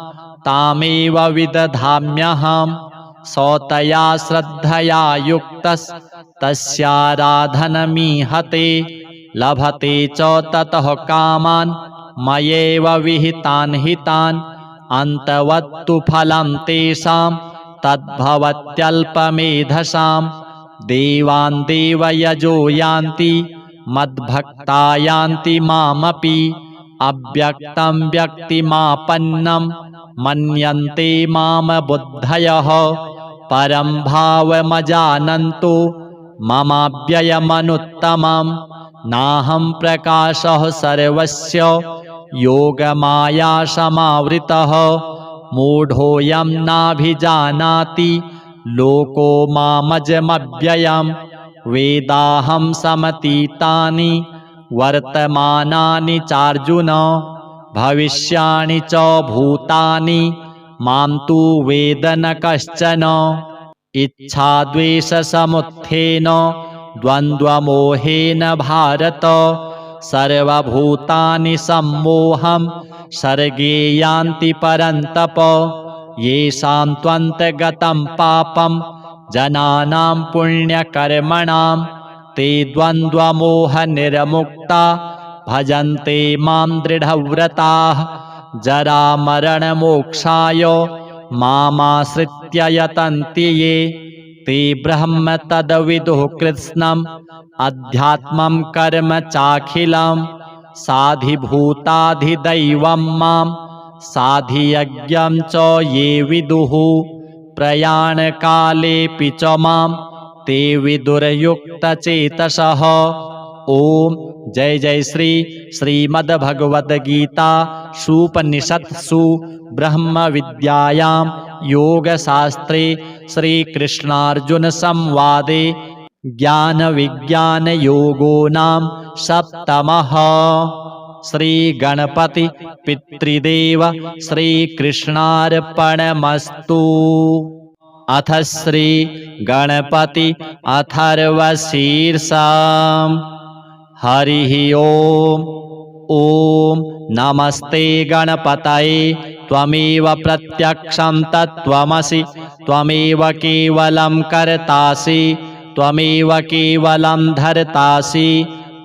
तामेव विदधाम्यहम् स तया श्रद्धया युक्तस्तस्याराधनमीहते लभते च ततः कामान् मयैव विहितान् हितान् अन्तवत्तु फलं तेषां तद्भवत्यल्पमेधसां देवान् देवयजो यान्ति मद्भक्ता यान्ति मामपि अव्यक्तं व्यक्तिमापन्नं मन्यन्ते माम बुद्धयः परं भावमजानन्तो ममाव्ययमनुत्तमं नाहं प्रकाशः सर्वस्य योगमाया समावृतः मूढोऽयं नाभिजानाति लोको मामजमव्ययं वेदाहं समतीतानि वर्तमानानि चार्जुन भविष्याणि च भूतानि मां तु वेद न कश्चन इच्छाद्वेषसमुत्थेन द्वन्द्वमोहेन भारत सर्वभूतानि सम्मोहं सर्गे यान्ति परन्तप येषां त्वन्तगतं पापं जनानां पुण्यकर्मणां ते द्वन्द्वमोहनिर्मुक्ता भजन्ते मां दृढव्रताः जरामरणमोक्षाय मामाश्रित्य यतन्ति ये ते ब्रह्म तद्विदुः कृत्स्नम् अध्यात्मं कर्म चाखिलं साधिभूताधिदैवं मां साधियज्ञं च ये विदुः प्रयाणकालेऽपि च मां ते विदुर्युक्तचेतसः। ओम जय जय श्री श्रीमद्भगवद्गीता सुपनिषत्सु ब्रह्म विद्यायां योगशास्त्रे श्रीकृष्णार्जुन संवादे ज्ञान विज्ञान योगो नाम सप्तमः। श्री गणपति पितृदेव श्रीकृष्णार्पणमस्तु। अथ श्री गणपति अथर्वशीर्षम्। हरिः ओम। ओम नमस्ते गणपतये त्वमेव प्रत्यक्षं तत्त्वमसि त्वमेव केवलं कर्तासि त्वमेव केवलं धर्तासि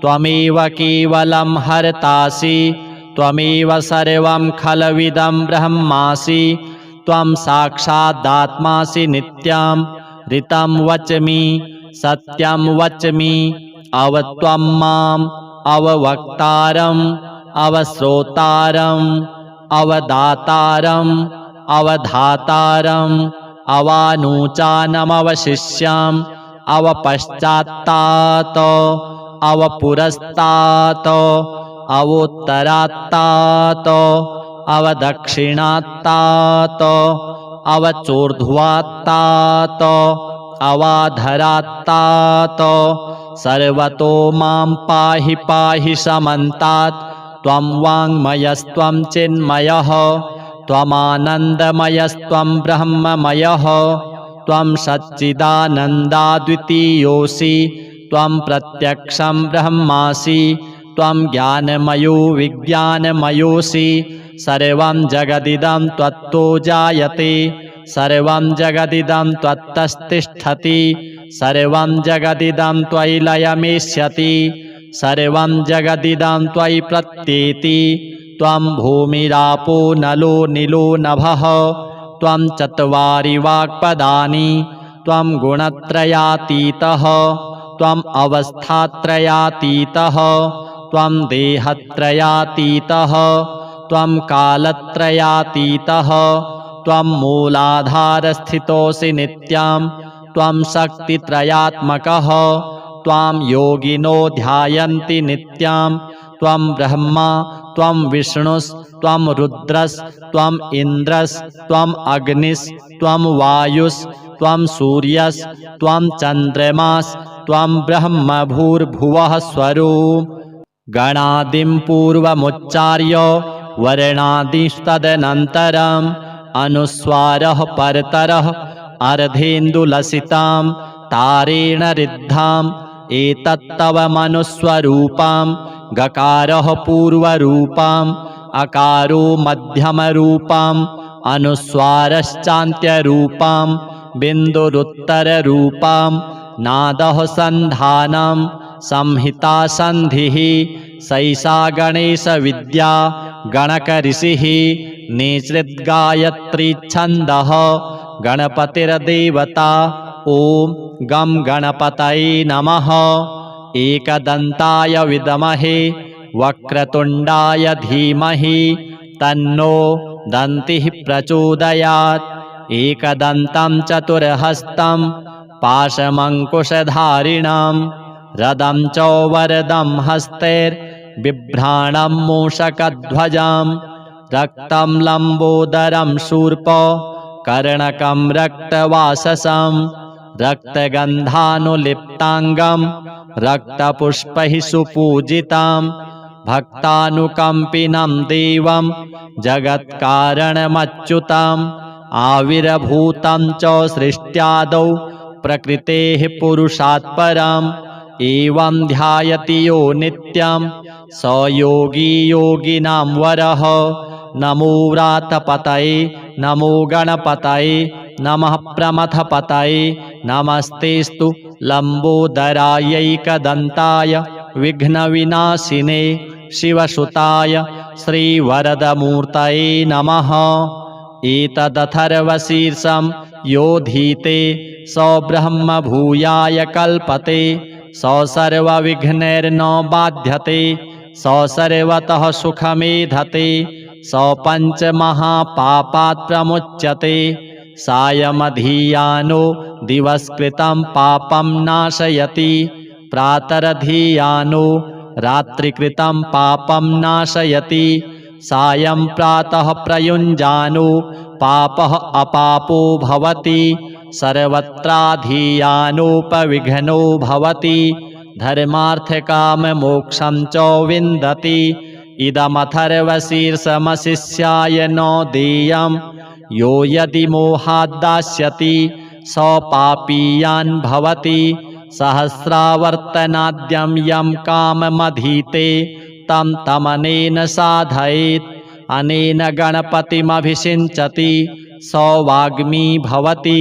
त्वमेव केवलं हर्तासि त्वमेव सर्वं खलविदं ब्रह्मासि त्वं साक्षादात्मासि नित्यं ऋतं वच्मि सत्यं वच्मि अवत्वं माम् अववक्तारम् अवश्रोतारम् अवदातारम् अवधातारम् अवानुचानमवशिष्यम् अवपश्चात्तात् अवपुरस्तात् अवोत्तरात्तात् अवदक्षिणात्तात् अवचोर्ध्वात्तात् अवाधरात्तात् सर्वतो मां पाहि पाहि समन्तात् त्वं वाङ्मयस्त्वं चिन्मयः त्वमानन्दमयस्त्वं ब्रह्ममयः त्वं सच्चिदानन्दाद्वितीयोऽसि त्वं प्रत्यक्षं ब्रह्मासि त्वं ज्ञानमयो विज्ञानमयोऽसि सर्वं जगदिदं त्वत्तो जायते सर्वं जगदिदं त्वत्तस्तिष्ठति सर्वं जगदिदं त्वयि लयमेष्यति सर्वं जगदिदं त्वयि प्रत्येति त्वं भूमिरापो नलो नीलो नभः त्वं चत्वारि वाक्पदानि त्वं गुणत्रयातीतः त्वम् अवस्थात्रयातीतः त्वं देहत्रयातीतः त्वं कालत्रयातीतः त्वं मूलाधारस्थितोऽसि नित्यं त्वं शक्तित्रयात्मकः त्वां योगिनो ध्यायन्ति नित्यं त्वं ब्रह्मा त्वं विष्णुस्त्वं रुद्रस्त्वम् इन्द्रस्त्वम् अग्निस्त्वं वायुस्त्वं सूर्यस्त्वं चन्द्रमास्त्वं ब्रह्म भूर्भुवः स्वरूप गणादिं पूर्वमुच्चार्य वर्णादिस्तदनन्तरम् अनुस्वारः परतरः अर्धेन्दुलसितां तारेण रिद्धाम् एतत्तव मनुस्वरूपां गकारः पूर्वरूपाम् अकारो मध्यमरूपाम् अनुस्वारश्चान्त्यरूपां बिन्दुरुत्तररूपां नादः सन्धानं संहिता सन्धिः सैषा गणेशविद्या गणकऋषिः निसृद्गायत्री छन्दः गणपतिर्देवता ॐ गं गणपतये नमः एकदन्ताय विद्महे वक्रतुण्डाय धीमहि तन्नो दन्तिः प्रचोदयात् एकदन्तं चतुर्हस्तं पाशमङ्कुशधारिणं रदं च वरदं हस्तैर्बिभ्राणं मूषकध्वजं रक्तं लम्बोदरं शूर्प कर्णकं रक्तवाससं रक्तगन्धानुलिप्ताङ्गं रक्तपुष्पैः सुपूजितं भक्तानुकम्पिनं देवं जगत्कारणमच्युतम् आविर्भूतं च सृष्ट्यादौ प्रकृतेः पुरुषात् परम् एवं ध्यायति यो नित्यं स योगी योगिनां वरः नमो व्रातपतये नमो गणपतये नमः प्रमथपतये नमस्तेस्तु लम्बोदरायैकदन्ताय विघ्नविनाशिने शिवसुताय श्रीवरदमूर्तये नमः एतदथर्वशीर्षं योधीते स ब्रह्म भूयाय कल्पते स सर्वविघ्नैर्न बाध्यते स सर्वतः सुखमेधते स पञ्चमहापापात् प्रमुच्यते सायमधीयानो दिवस्कृतं पापं नाशयति प्रातरधीयानो रात्रिकृतं पापं नाशयति सायं प्रातः प्रयुञ्जानो पापः अपापो भवति सर्वत्राधीयानोपविघ्नो भवति धर्मार्थकाममोक्षं च विन्दति इदमथर्वशीर्षमशिष्याय न देयं यो यदि मोहाद्दास्यति स पापीयान् भवति सहस्रावर्तनाद्यं यं काममधीते तं तमनेन साधयेत् अनेन गणपतिमभिषिञ्चति स वाग्मी भवति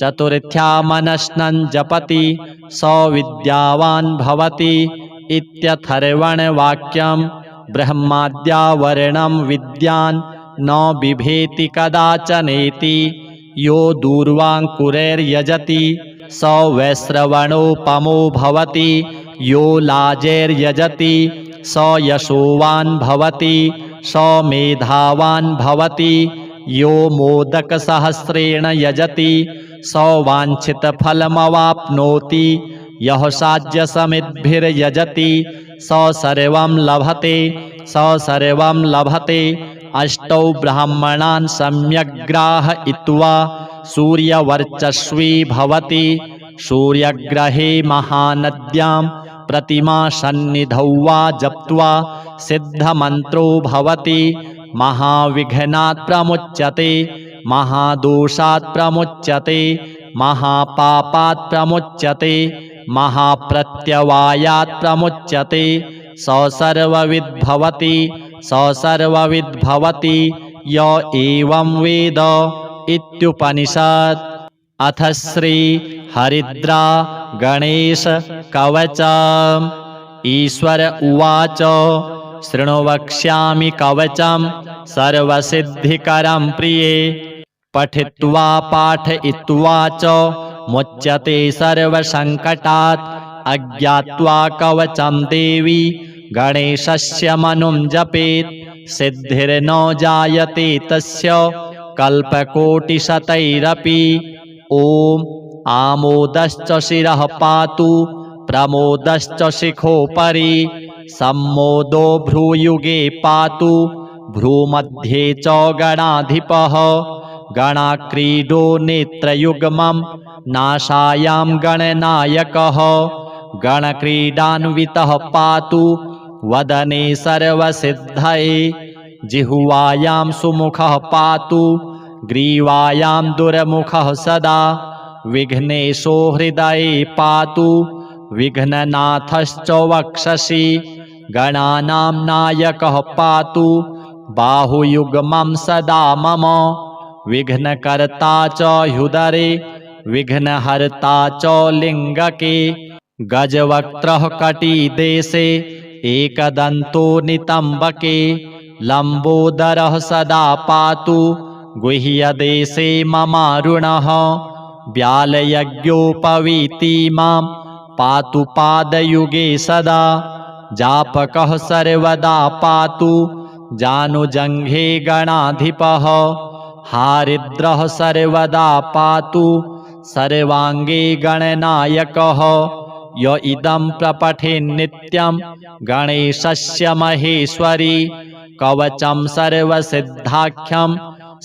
चतुर्थ्या मनस्नं जपति स विद्यावान् भवति इत्यथर्वणवाक्यं ब्रह्माद्यावरणं विद्यान् न बिभेति कदाचनेति यो दूर्वाङ्कुरैर्यजति स वैश्रवणोपमो भवति यो लाजैर्यजति स यशोवान् भवति स मेधावान् भवति यो मोदकसहस्रेण यजति स वाञ्छितफलमवाप्नोति यः साज्यसमिद्भिर्यजति स सर्वं लभते स सर्वं लभते अष्टौ ब्राह्मणान् सम्यग्राहयित्वा सूर्यवर्चस्वी भवति सूर्यग्रहे महानद्यां प्रतिमासन्निधौ वा जप्त्वा सिद्धमन्त्रो भवति महाविघ्नात् प्रमुच्यते महादोषात् प्रमुच्यते महापापात् प्रमुच्यते महाप्रत्यवायात् प्रमुच्यते स सर्वविद् भवति स सर्वविद् भवति य एवं वेद इत्युपनिषत्। अथ श्री हरिद्रा गणेश कवचम्। ईश्वर उवाच शृणु वक्ष्यामि कवचं सर्वसिद्धिकरं प्रिये पठित्वा पाठयित्वा च मुच्यते सर्वसङ्कटात् अज्ञात्वा कवचं देवी गणेशस्य मनुं जपेत् सिद्धिर्न जायते तस्य कल्पकोटिशतैरपि। ॐ आमोदश्च शिरः पातु प्रमोदश्च शिखोपरि सम्मोदो भ्रूयुगे पातु भ्रूमध्ये च गणाधिपः गणाक्रीडो नेत्रयुग्मं नासायां गणनायकः गणक्रीडान्वितः पातु वदने सर्वसिद्धये जिह्वायां सुमुखः पातु ग्रीवायां दुर्मुखः सदा विघ्नेशो हृदये पातु विघ्ननाथश्च वक्षसि गणानां नायकः पातु बाहुयुग्मं सदा मम विघ्नकर्ता च ह्युदरे विघ्नहर्ता च लिङ्गके गजवक्त्रः कटिदेशे एकदन्तो नितम्बके लम्बोदरः सदा पातु गुह्यदेशे ममारुणः व्यालयज्ञोपवीति मां पातु पादयुगे सदा जापकः सर्वदा पातु जानुजङ्घे गणाधिपः हारिद्रः सर्वदा पातु सर्वाङ्गे गणनायकः य इदं प्रपठेन्नित्यं गणेशस्य महेश्वरी कवचं सर्वसिद्धाख्यं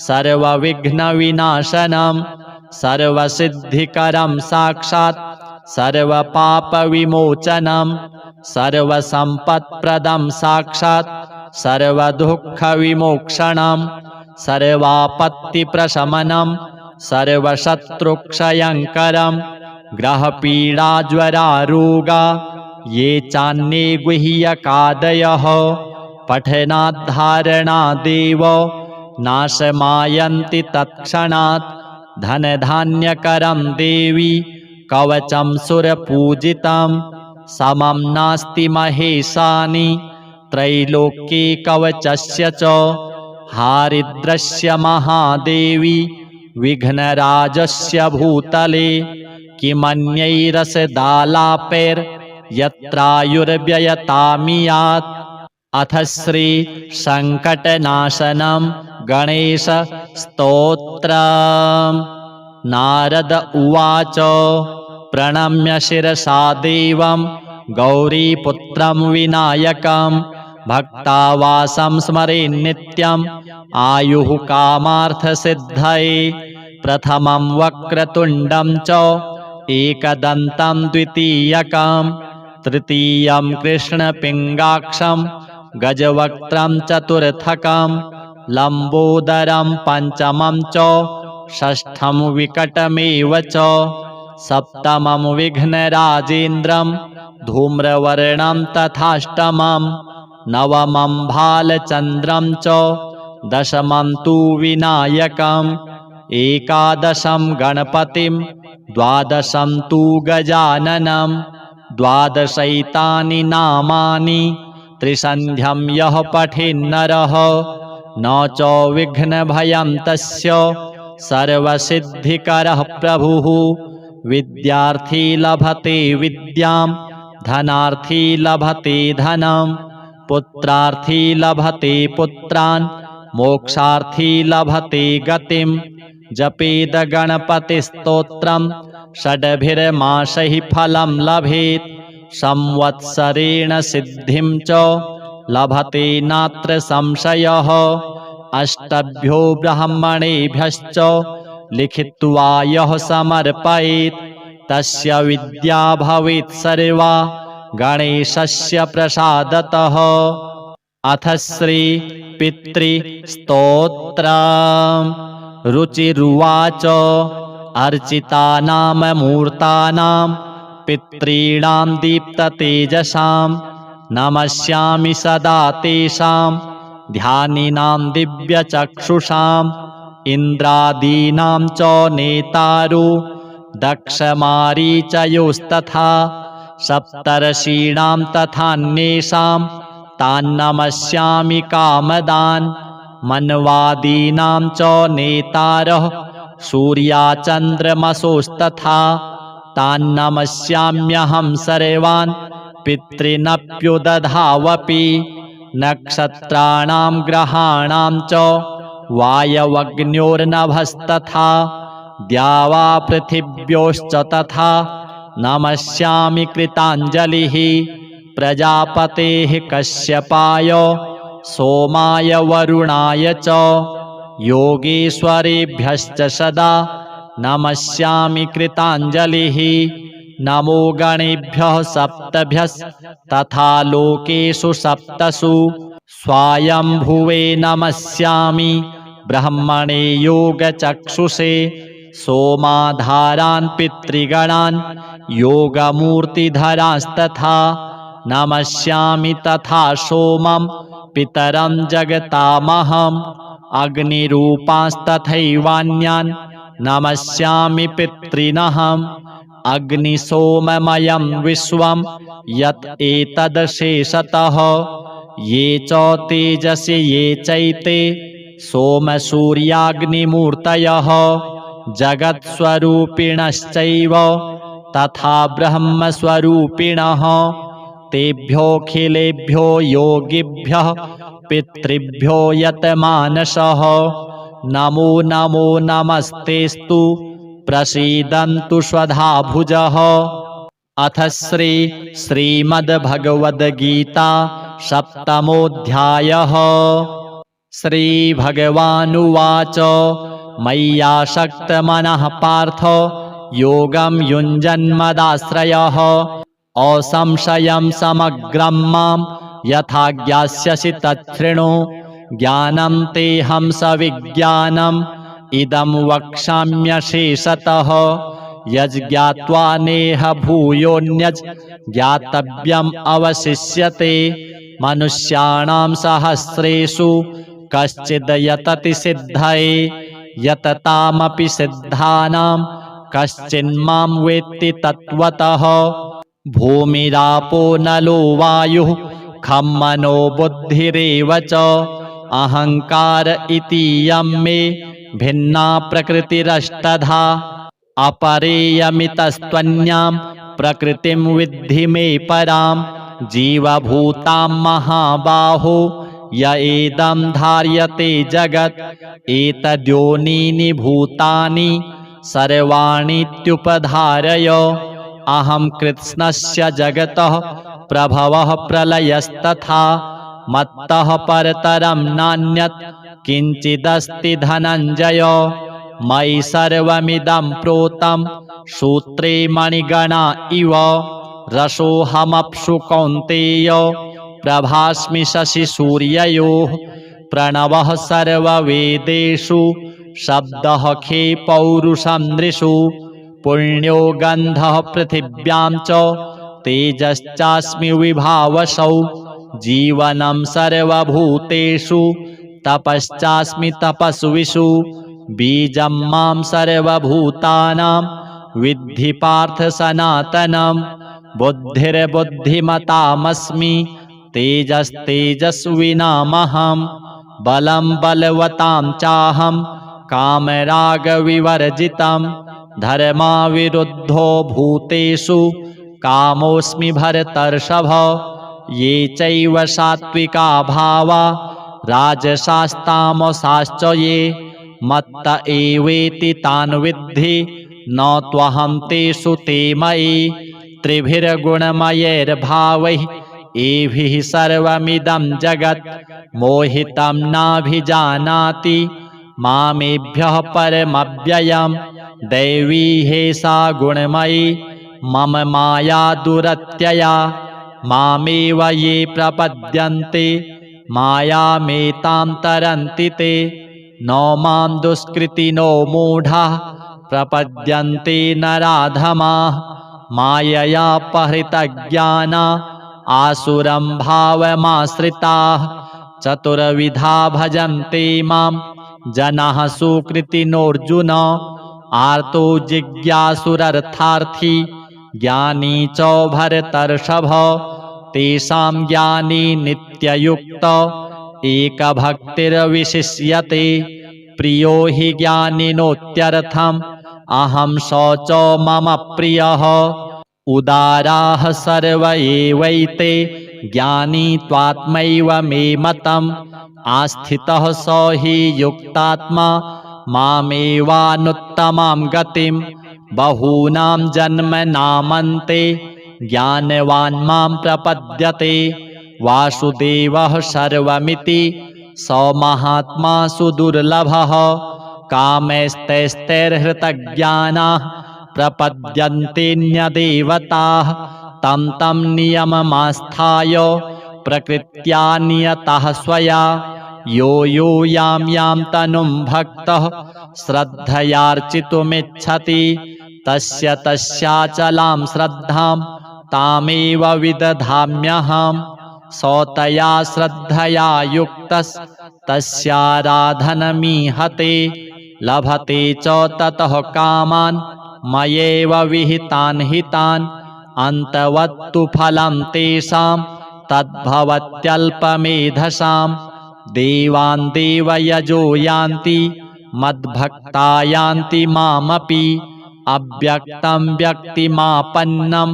सर्वविघ्नविनाशनं सर्वसिद्धिकरं साक्षात् सर्वपापविमोचनं सर्वसम्पत्प्रदं साक्षात् सर्वदुःखविमोक्षणं सर्वापत्तिप्रशमनं सर्वशत्रुक्षयङ्करं ग्रहपीडाज्वरारोगा ये चान्ये गुह्यकादयः पठनाद्धारणादेव नाशमायन्ति तत्क्षणात् धनधान्यकरं देवी कवचं सुरपूजितं समं नास्ति महेशानि त्रैलोक्ये कवचस्य च हारिद्रस्य महादेवी विघ्नराजस्य भूतले किमन्यैरसदालापैर्यत्रायुर्व्ययतामियात्। अथ श्री संकटनाशनं गणेश स्तोत्रम्। नारद उवाच प्रणम्य शिरसा देवं गौरीपुत्रं विनायकं भक्तावासं स्मरेन्नित्यम् आयुः कामार्थसिद्धये प्रथमं वक्रतुण्डं च एकदन्तं द्वितीयकं तृतीयं कृष्णपिङ्गाक्षं गजवक्त्रं चतुर्थकं लम्बोदरं पञ्चमं च षष्ठं विकटमेव च सप्तमं विघ्नराजेन्द्रं धूम्रवर्णं तथाष्टमं नवमं भालचन्द्रं च दशमं तु विनायकम् एकादशं गणपतिं द्वादशं तु गजाननं द्वादशैतानि नामानि त्रिसन्ध्यं यः पठेन्नरः न च विघ्नभयं तस्य सर्वसिद्धिकरः प्रभुः विद्यार्थी लभते विद्यां धनार्थी लभते धनं पुत्रार्थी लभते पुत्रान् मोक्षार्थी लभते गतिं जपेद गणपतिस्तोत्रं षड्भिर्मासैः फलं लभेत् संवत्सरेण सिद्धिं च लभते नात्र संशयः अष्टभ्यो ब्राह्मणेभ्यश्च लिखित्वा यः समर्पयेत् तस्य विद्या भवेत् सर्वा गणेशस्य प्रसादतः। अथ श्री पितृस्तोत्रम्। रुचिरुवाच अर्चितानां मूर्तानां पितॄणां दीप्ततेजसां नमस्यामि सदा तेषां ध्यानिनां दिव्यचक्षुषाम् इन्द्रादीनां च नेतारो दक्षमारीचयोस्तथा सप्तर्षीणां तथान्येषां तान्नमस्यामि कामदान् मन्वादीनां च नेतारः सूर्याचन्द्रमसोस्तथा तान्नमस्याम्यहं सर्वान् पितॄनप्युदधावपि नक्षत्राणां ग्रहाणां च वायवग्न्योर्नभस्तथा द्यावा पृथिव्योश्च तथा नमस्यामि कृताञ्जलिः प्रजापतेः कश्यपाय सोमाय वरुणाय च योगेश्वरेभ्यश्च सदा नमस्यामि कृताञ्जलिः नमो गणेभ्यः सप्तभ्यस्तथा लोकेषु सप्तसु स्वायम्भुवे नमस्यामि ब्रह्मणे योगचक्षुषे सोमाधारान् पितृगणान् योगमूर्तिधरांस्तथा नमस्यामि तथा सोमं पितरं जगतामहम् अग्निरूपांस्तथैवान्यान् नमस्यामि पितॄनहम् अग्निसोममयं विश्वं यत् एतदशेषतः ये च तेजसि ये चैते सोमसूर्याग्निमूर्तयः जगत्स्वरूपिणश्चैव तथा ब्रह्मस्वरूपिणः तेभ्योऽखिलेभ्यो योगिभ्यः पितृभ्यो यतमानसः नमो नमो नमस्तेस्तु प्रसीदन्तु स्वधाभुजः। अथ श्रीमद्भगवद्गीता सप्तमोऽध्यायः। श्रीभगवानुवाच मय्यासक्तमनः पार्थ योगं युञ्जन्मदाश्रयः असंशयं समग्रं मां यथा ज्ञास्यसि तच्छृणु ज्ञानं तेऽहं सविज्ञानम् इदं वक्ष्याम्यशेषतः यज्ज्ञात्वा नेह भूयोऽन्यज् ज्ञातव्यम् अवशिष्यते मनुष्याणां सहस्रेषु कश्चिद् यतति सिद्धये यततामपि सिद्धानां कश्चिन्मां वेत्ति तत्त्वतः भूमिरापो नलो वायुः खं मनो बुद्धिरेव च अहंकार इतीयं मे भिन्ना प्रकृतिरष्टधा अपरेयमितस्त्वन्यां प्रकृतिं विद्धि मे परां जीवभूतां महाबाहो य एदं धार्यते जगत् एतद्योनीनि भूतानि सर्वाणीत्युपधारय अहं कृत्स्नस्य जगतः प्रभवः प्रलयस्तथा मत्तः परतरं नान्यत् किञ्चिदस्ति धनञ्जय मयि सर्वमिदं प्रोतं सूत्रे मणिगणा इव रसोऽहमप्सु कौन्तेय प्रभास्मि शशिसूर्ययोः प्रणवः सर्ववेदेषु शब्दः खे पौरुषं नृषु पुण्यो गन्धः पृथिव्यां च तेजश्चास्मि विभावसौ जीवनं सर्वभूतेषु तपश्चास्मि तपस्विषु बीजं मां सर्वभूतानां विद्धि पार्थ सनातनं बुद्धिर्बुद्धिमतामस्मि तेजस्तेजस्विनामहं बलं बलवतां चाहं कामरागविवर्जितं धर्माविरुद्धो भूतेषु कामोऽस्मि भरतर्षभ ये चैव सात्विका भावा राजसास्तामसाश्च ये मत्त एवेति तान् विद्धि न त्वहं तेषु ते मयि त्रिभिर्गुणमयैर्भावैः एभिः सर्वमिदं जगत् मोहितं नाभिजानाति मामेभ्यः परमव्ययं दैवी हेषा गुणमयी मम माया दुरत्यया मामेव ये प्रपद्यन्ते मायामेतां तरन्ति ते न मां दुष्कृतिनो मूढाः प्रपद्यन्ते नराधमाः माययापहृतज्ञाना आसुरं भावमाश्रिताः चतुर्विधा भजन्ते मां जनाः सुकृतिनोऽर्जुन आर्तो जिज्ञासुरर्थार्थी ज्ञानी च भरतर्षभ तेषां ज्ञानी नित्ययुक्त एकभक्तिर्विशिष्यते प्रियो हि ज्ञानिनोत्यर्थम् अहं स च मम प्रियः उदाराः सर्व एवैते ज्ञानी त्वात्मैव मे मतम् आस्थितः स हि युक्तात्मा मामेवानुत्तमां गतिं बहूनां जन्मनामन्ते ज्ञानवान् मां प्रपद्यते वासुदेवः सर्वमिति स महात्मा सुदुर्लभः कामैस्तैस्तैर्हृतज्ञानाः प्रपद्यन्तेऽन्यदेवताः तं तं नियममास्थाय प्रकृत्या नियतः स्वया यो यो यां यां तनुं भक्तः श्रद्धयार्चितुमिच्छति तस्य तस्याचलां श्रद्धां तामेव विदधाम्यहम् स तया श्रद्धया युक्तस्तस्याराधनमीहते लभते च ततः कामान् मयैव विहितान् हितान् अन्तवत्तु फलं तेषां तद्भवत्यल्पमेधसां देवान् देवयजो यान्ति मद्भक्ता यान्ति मामपि अव्यक्तं व्यक्तिमापन्नं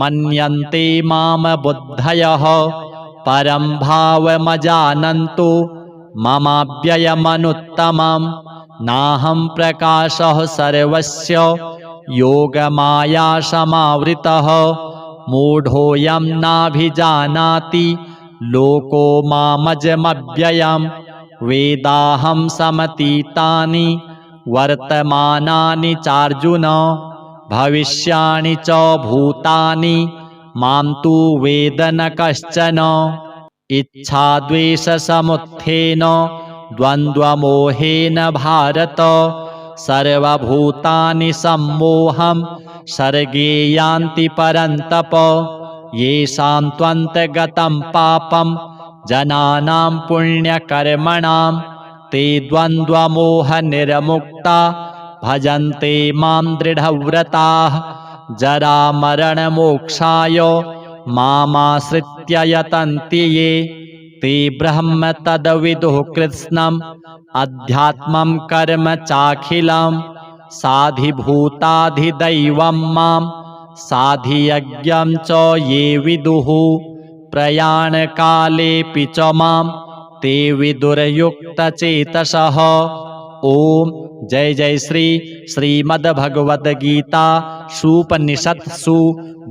मन्यन्ते माम बुद्धयः परं भावमजानन्तो ममाव्ययमनुत्तमं नाहं प्रकाशः सर्वस्य योगमायासमावृतः मूढोऽयं नाभिजानाति लोको मामजमव्ययं वेदाहं समतीतानि वर्तमानानि चार्जुन भविष्याणि च भूतानि मां तु वेद न कश्चन इच्छाद्वेषसमुत्थेन द्वन्द्वमोहेन भारत सर्वभूतानि सम्मोहं सर्गे यान्ति परन्तप येषां त्वन्तगतं पापं जनानां पुण्यकर्मणां ते द्वन्द्वमोहनिर्मुक्ता भजन्ते मां दृढव्रताः जरामरणमोक्षाय मामाश्रित्य यतन्ति ये ते ब्रह्म तद्विदुः कृत्स्नम् अध्यात्मं कर्म चाखिलं साधिभूताधिदैवं मां साधियज्ञं च ये विदुः प्रयाणकालेऽपि च मां ते विदुर्युक्तचेतसः। ओम जय जय श्री श्रीमद्भगवद्गीता सुपनिषत्सु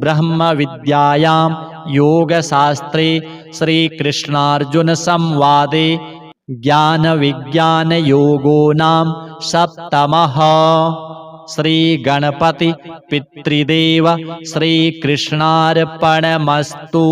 ब्रह्म विद्यायां योगशास्त्रे श्रीकृष्णार्जुन संवादे ज्ञान विज्ञान योगो नाम सप्तमः। श्री गणपति पितृदेव श्रीकृष्णार्पणमस्तु।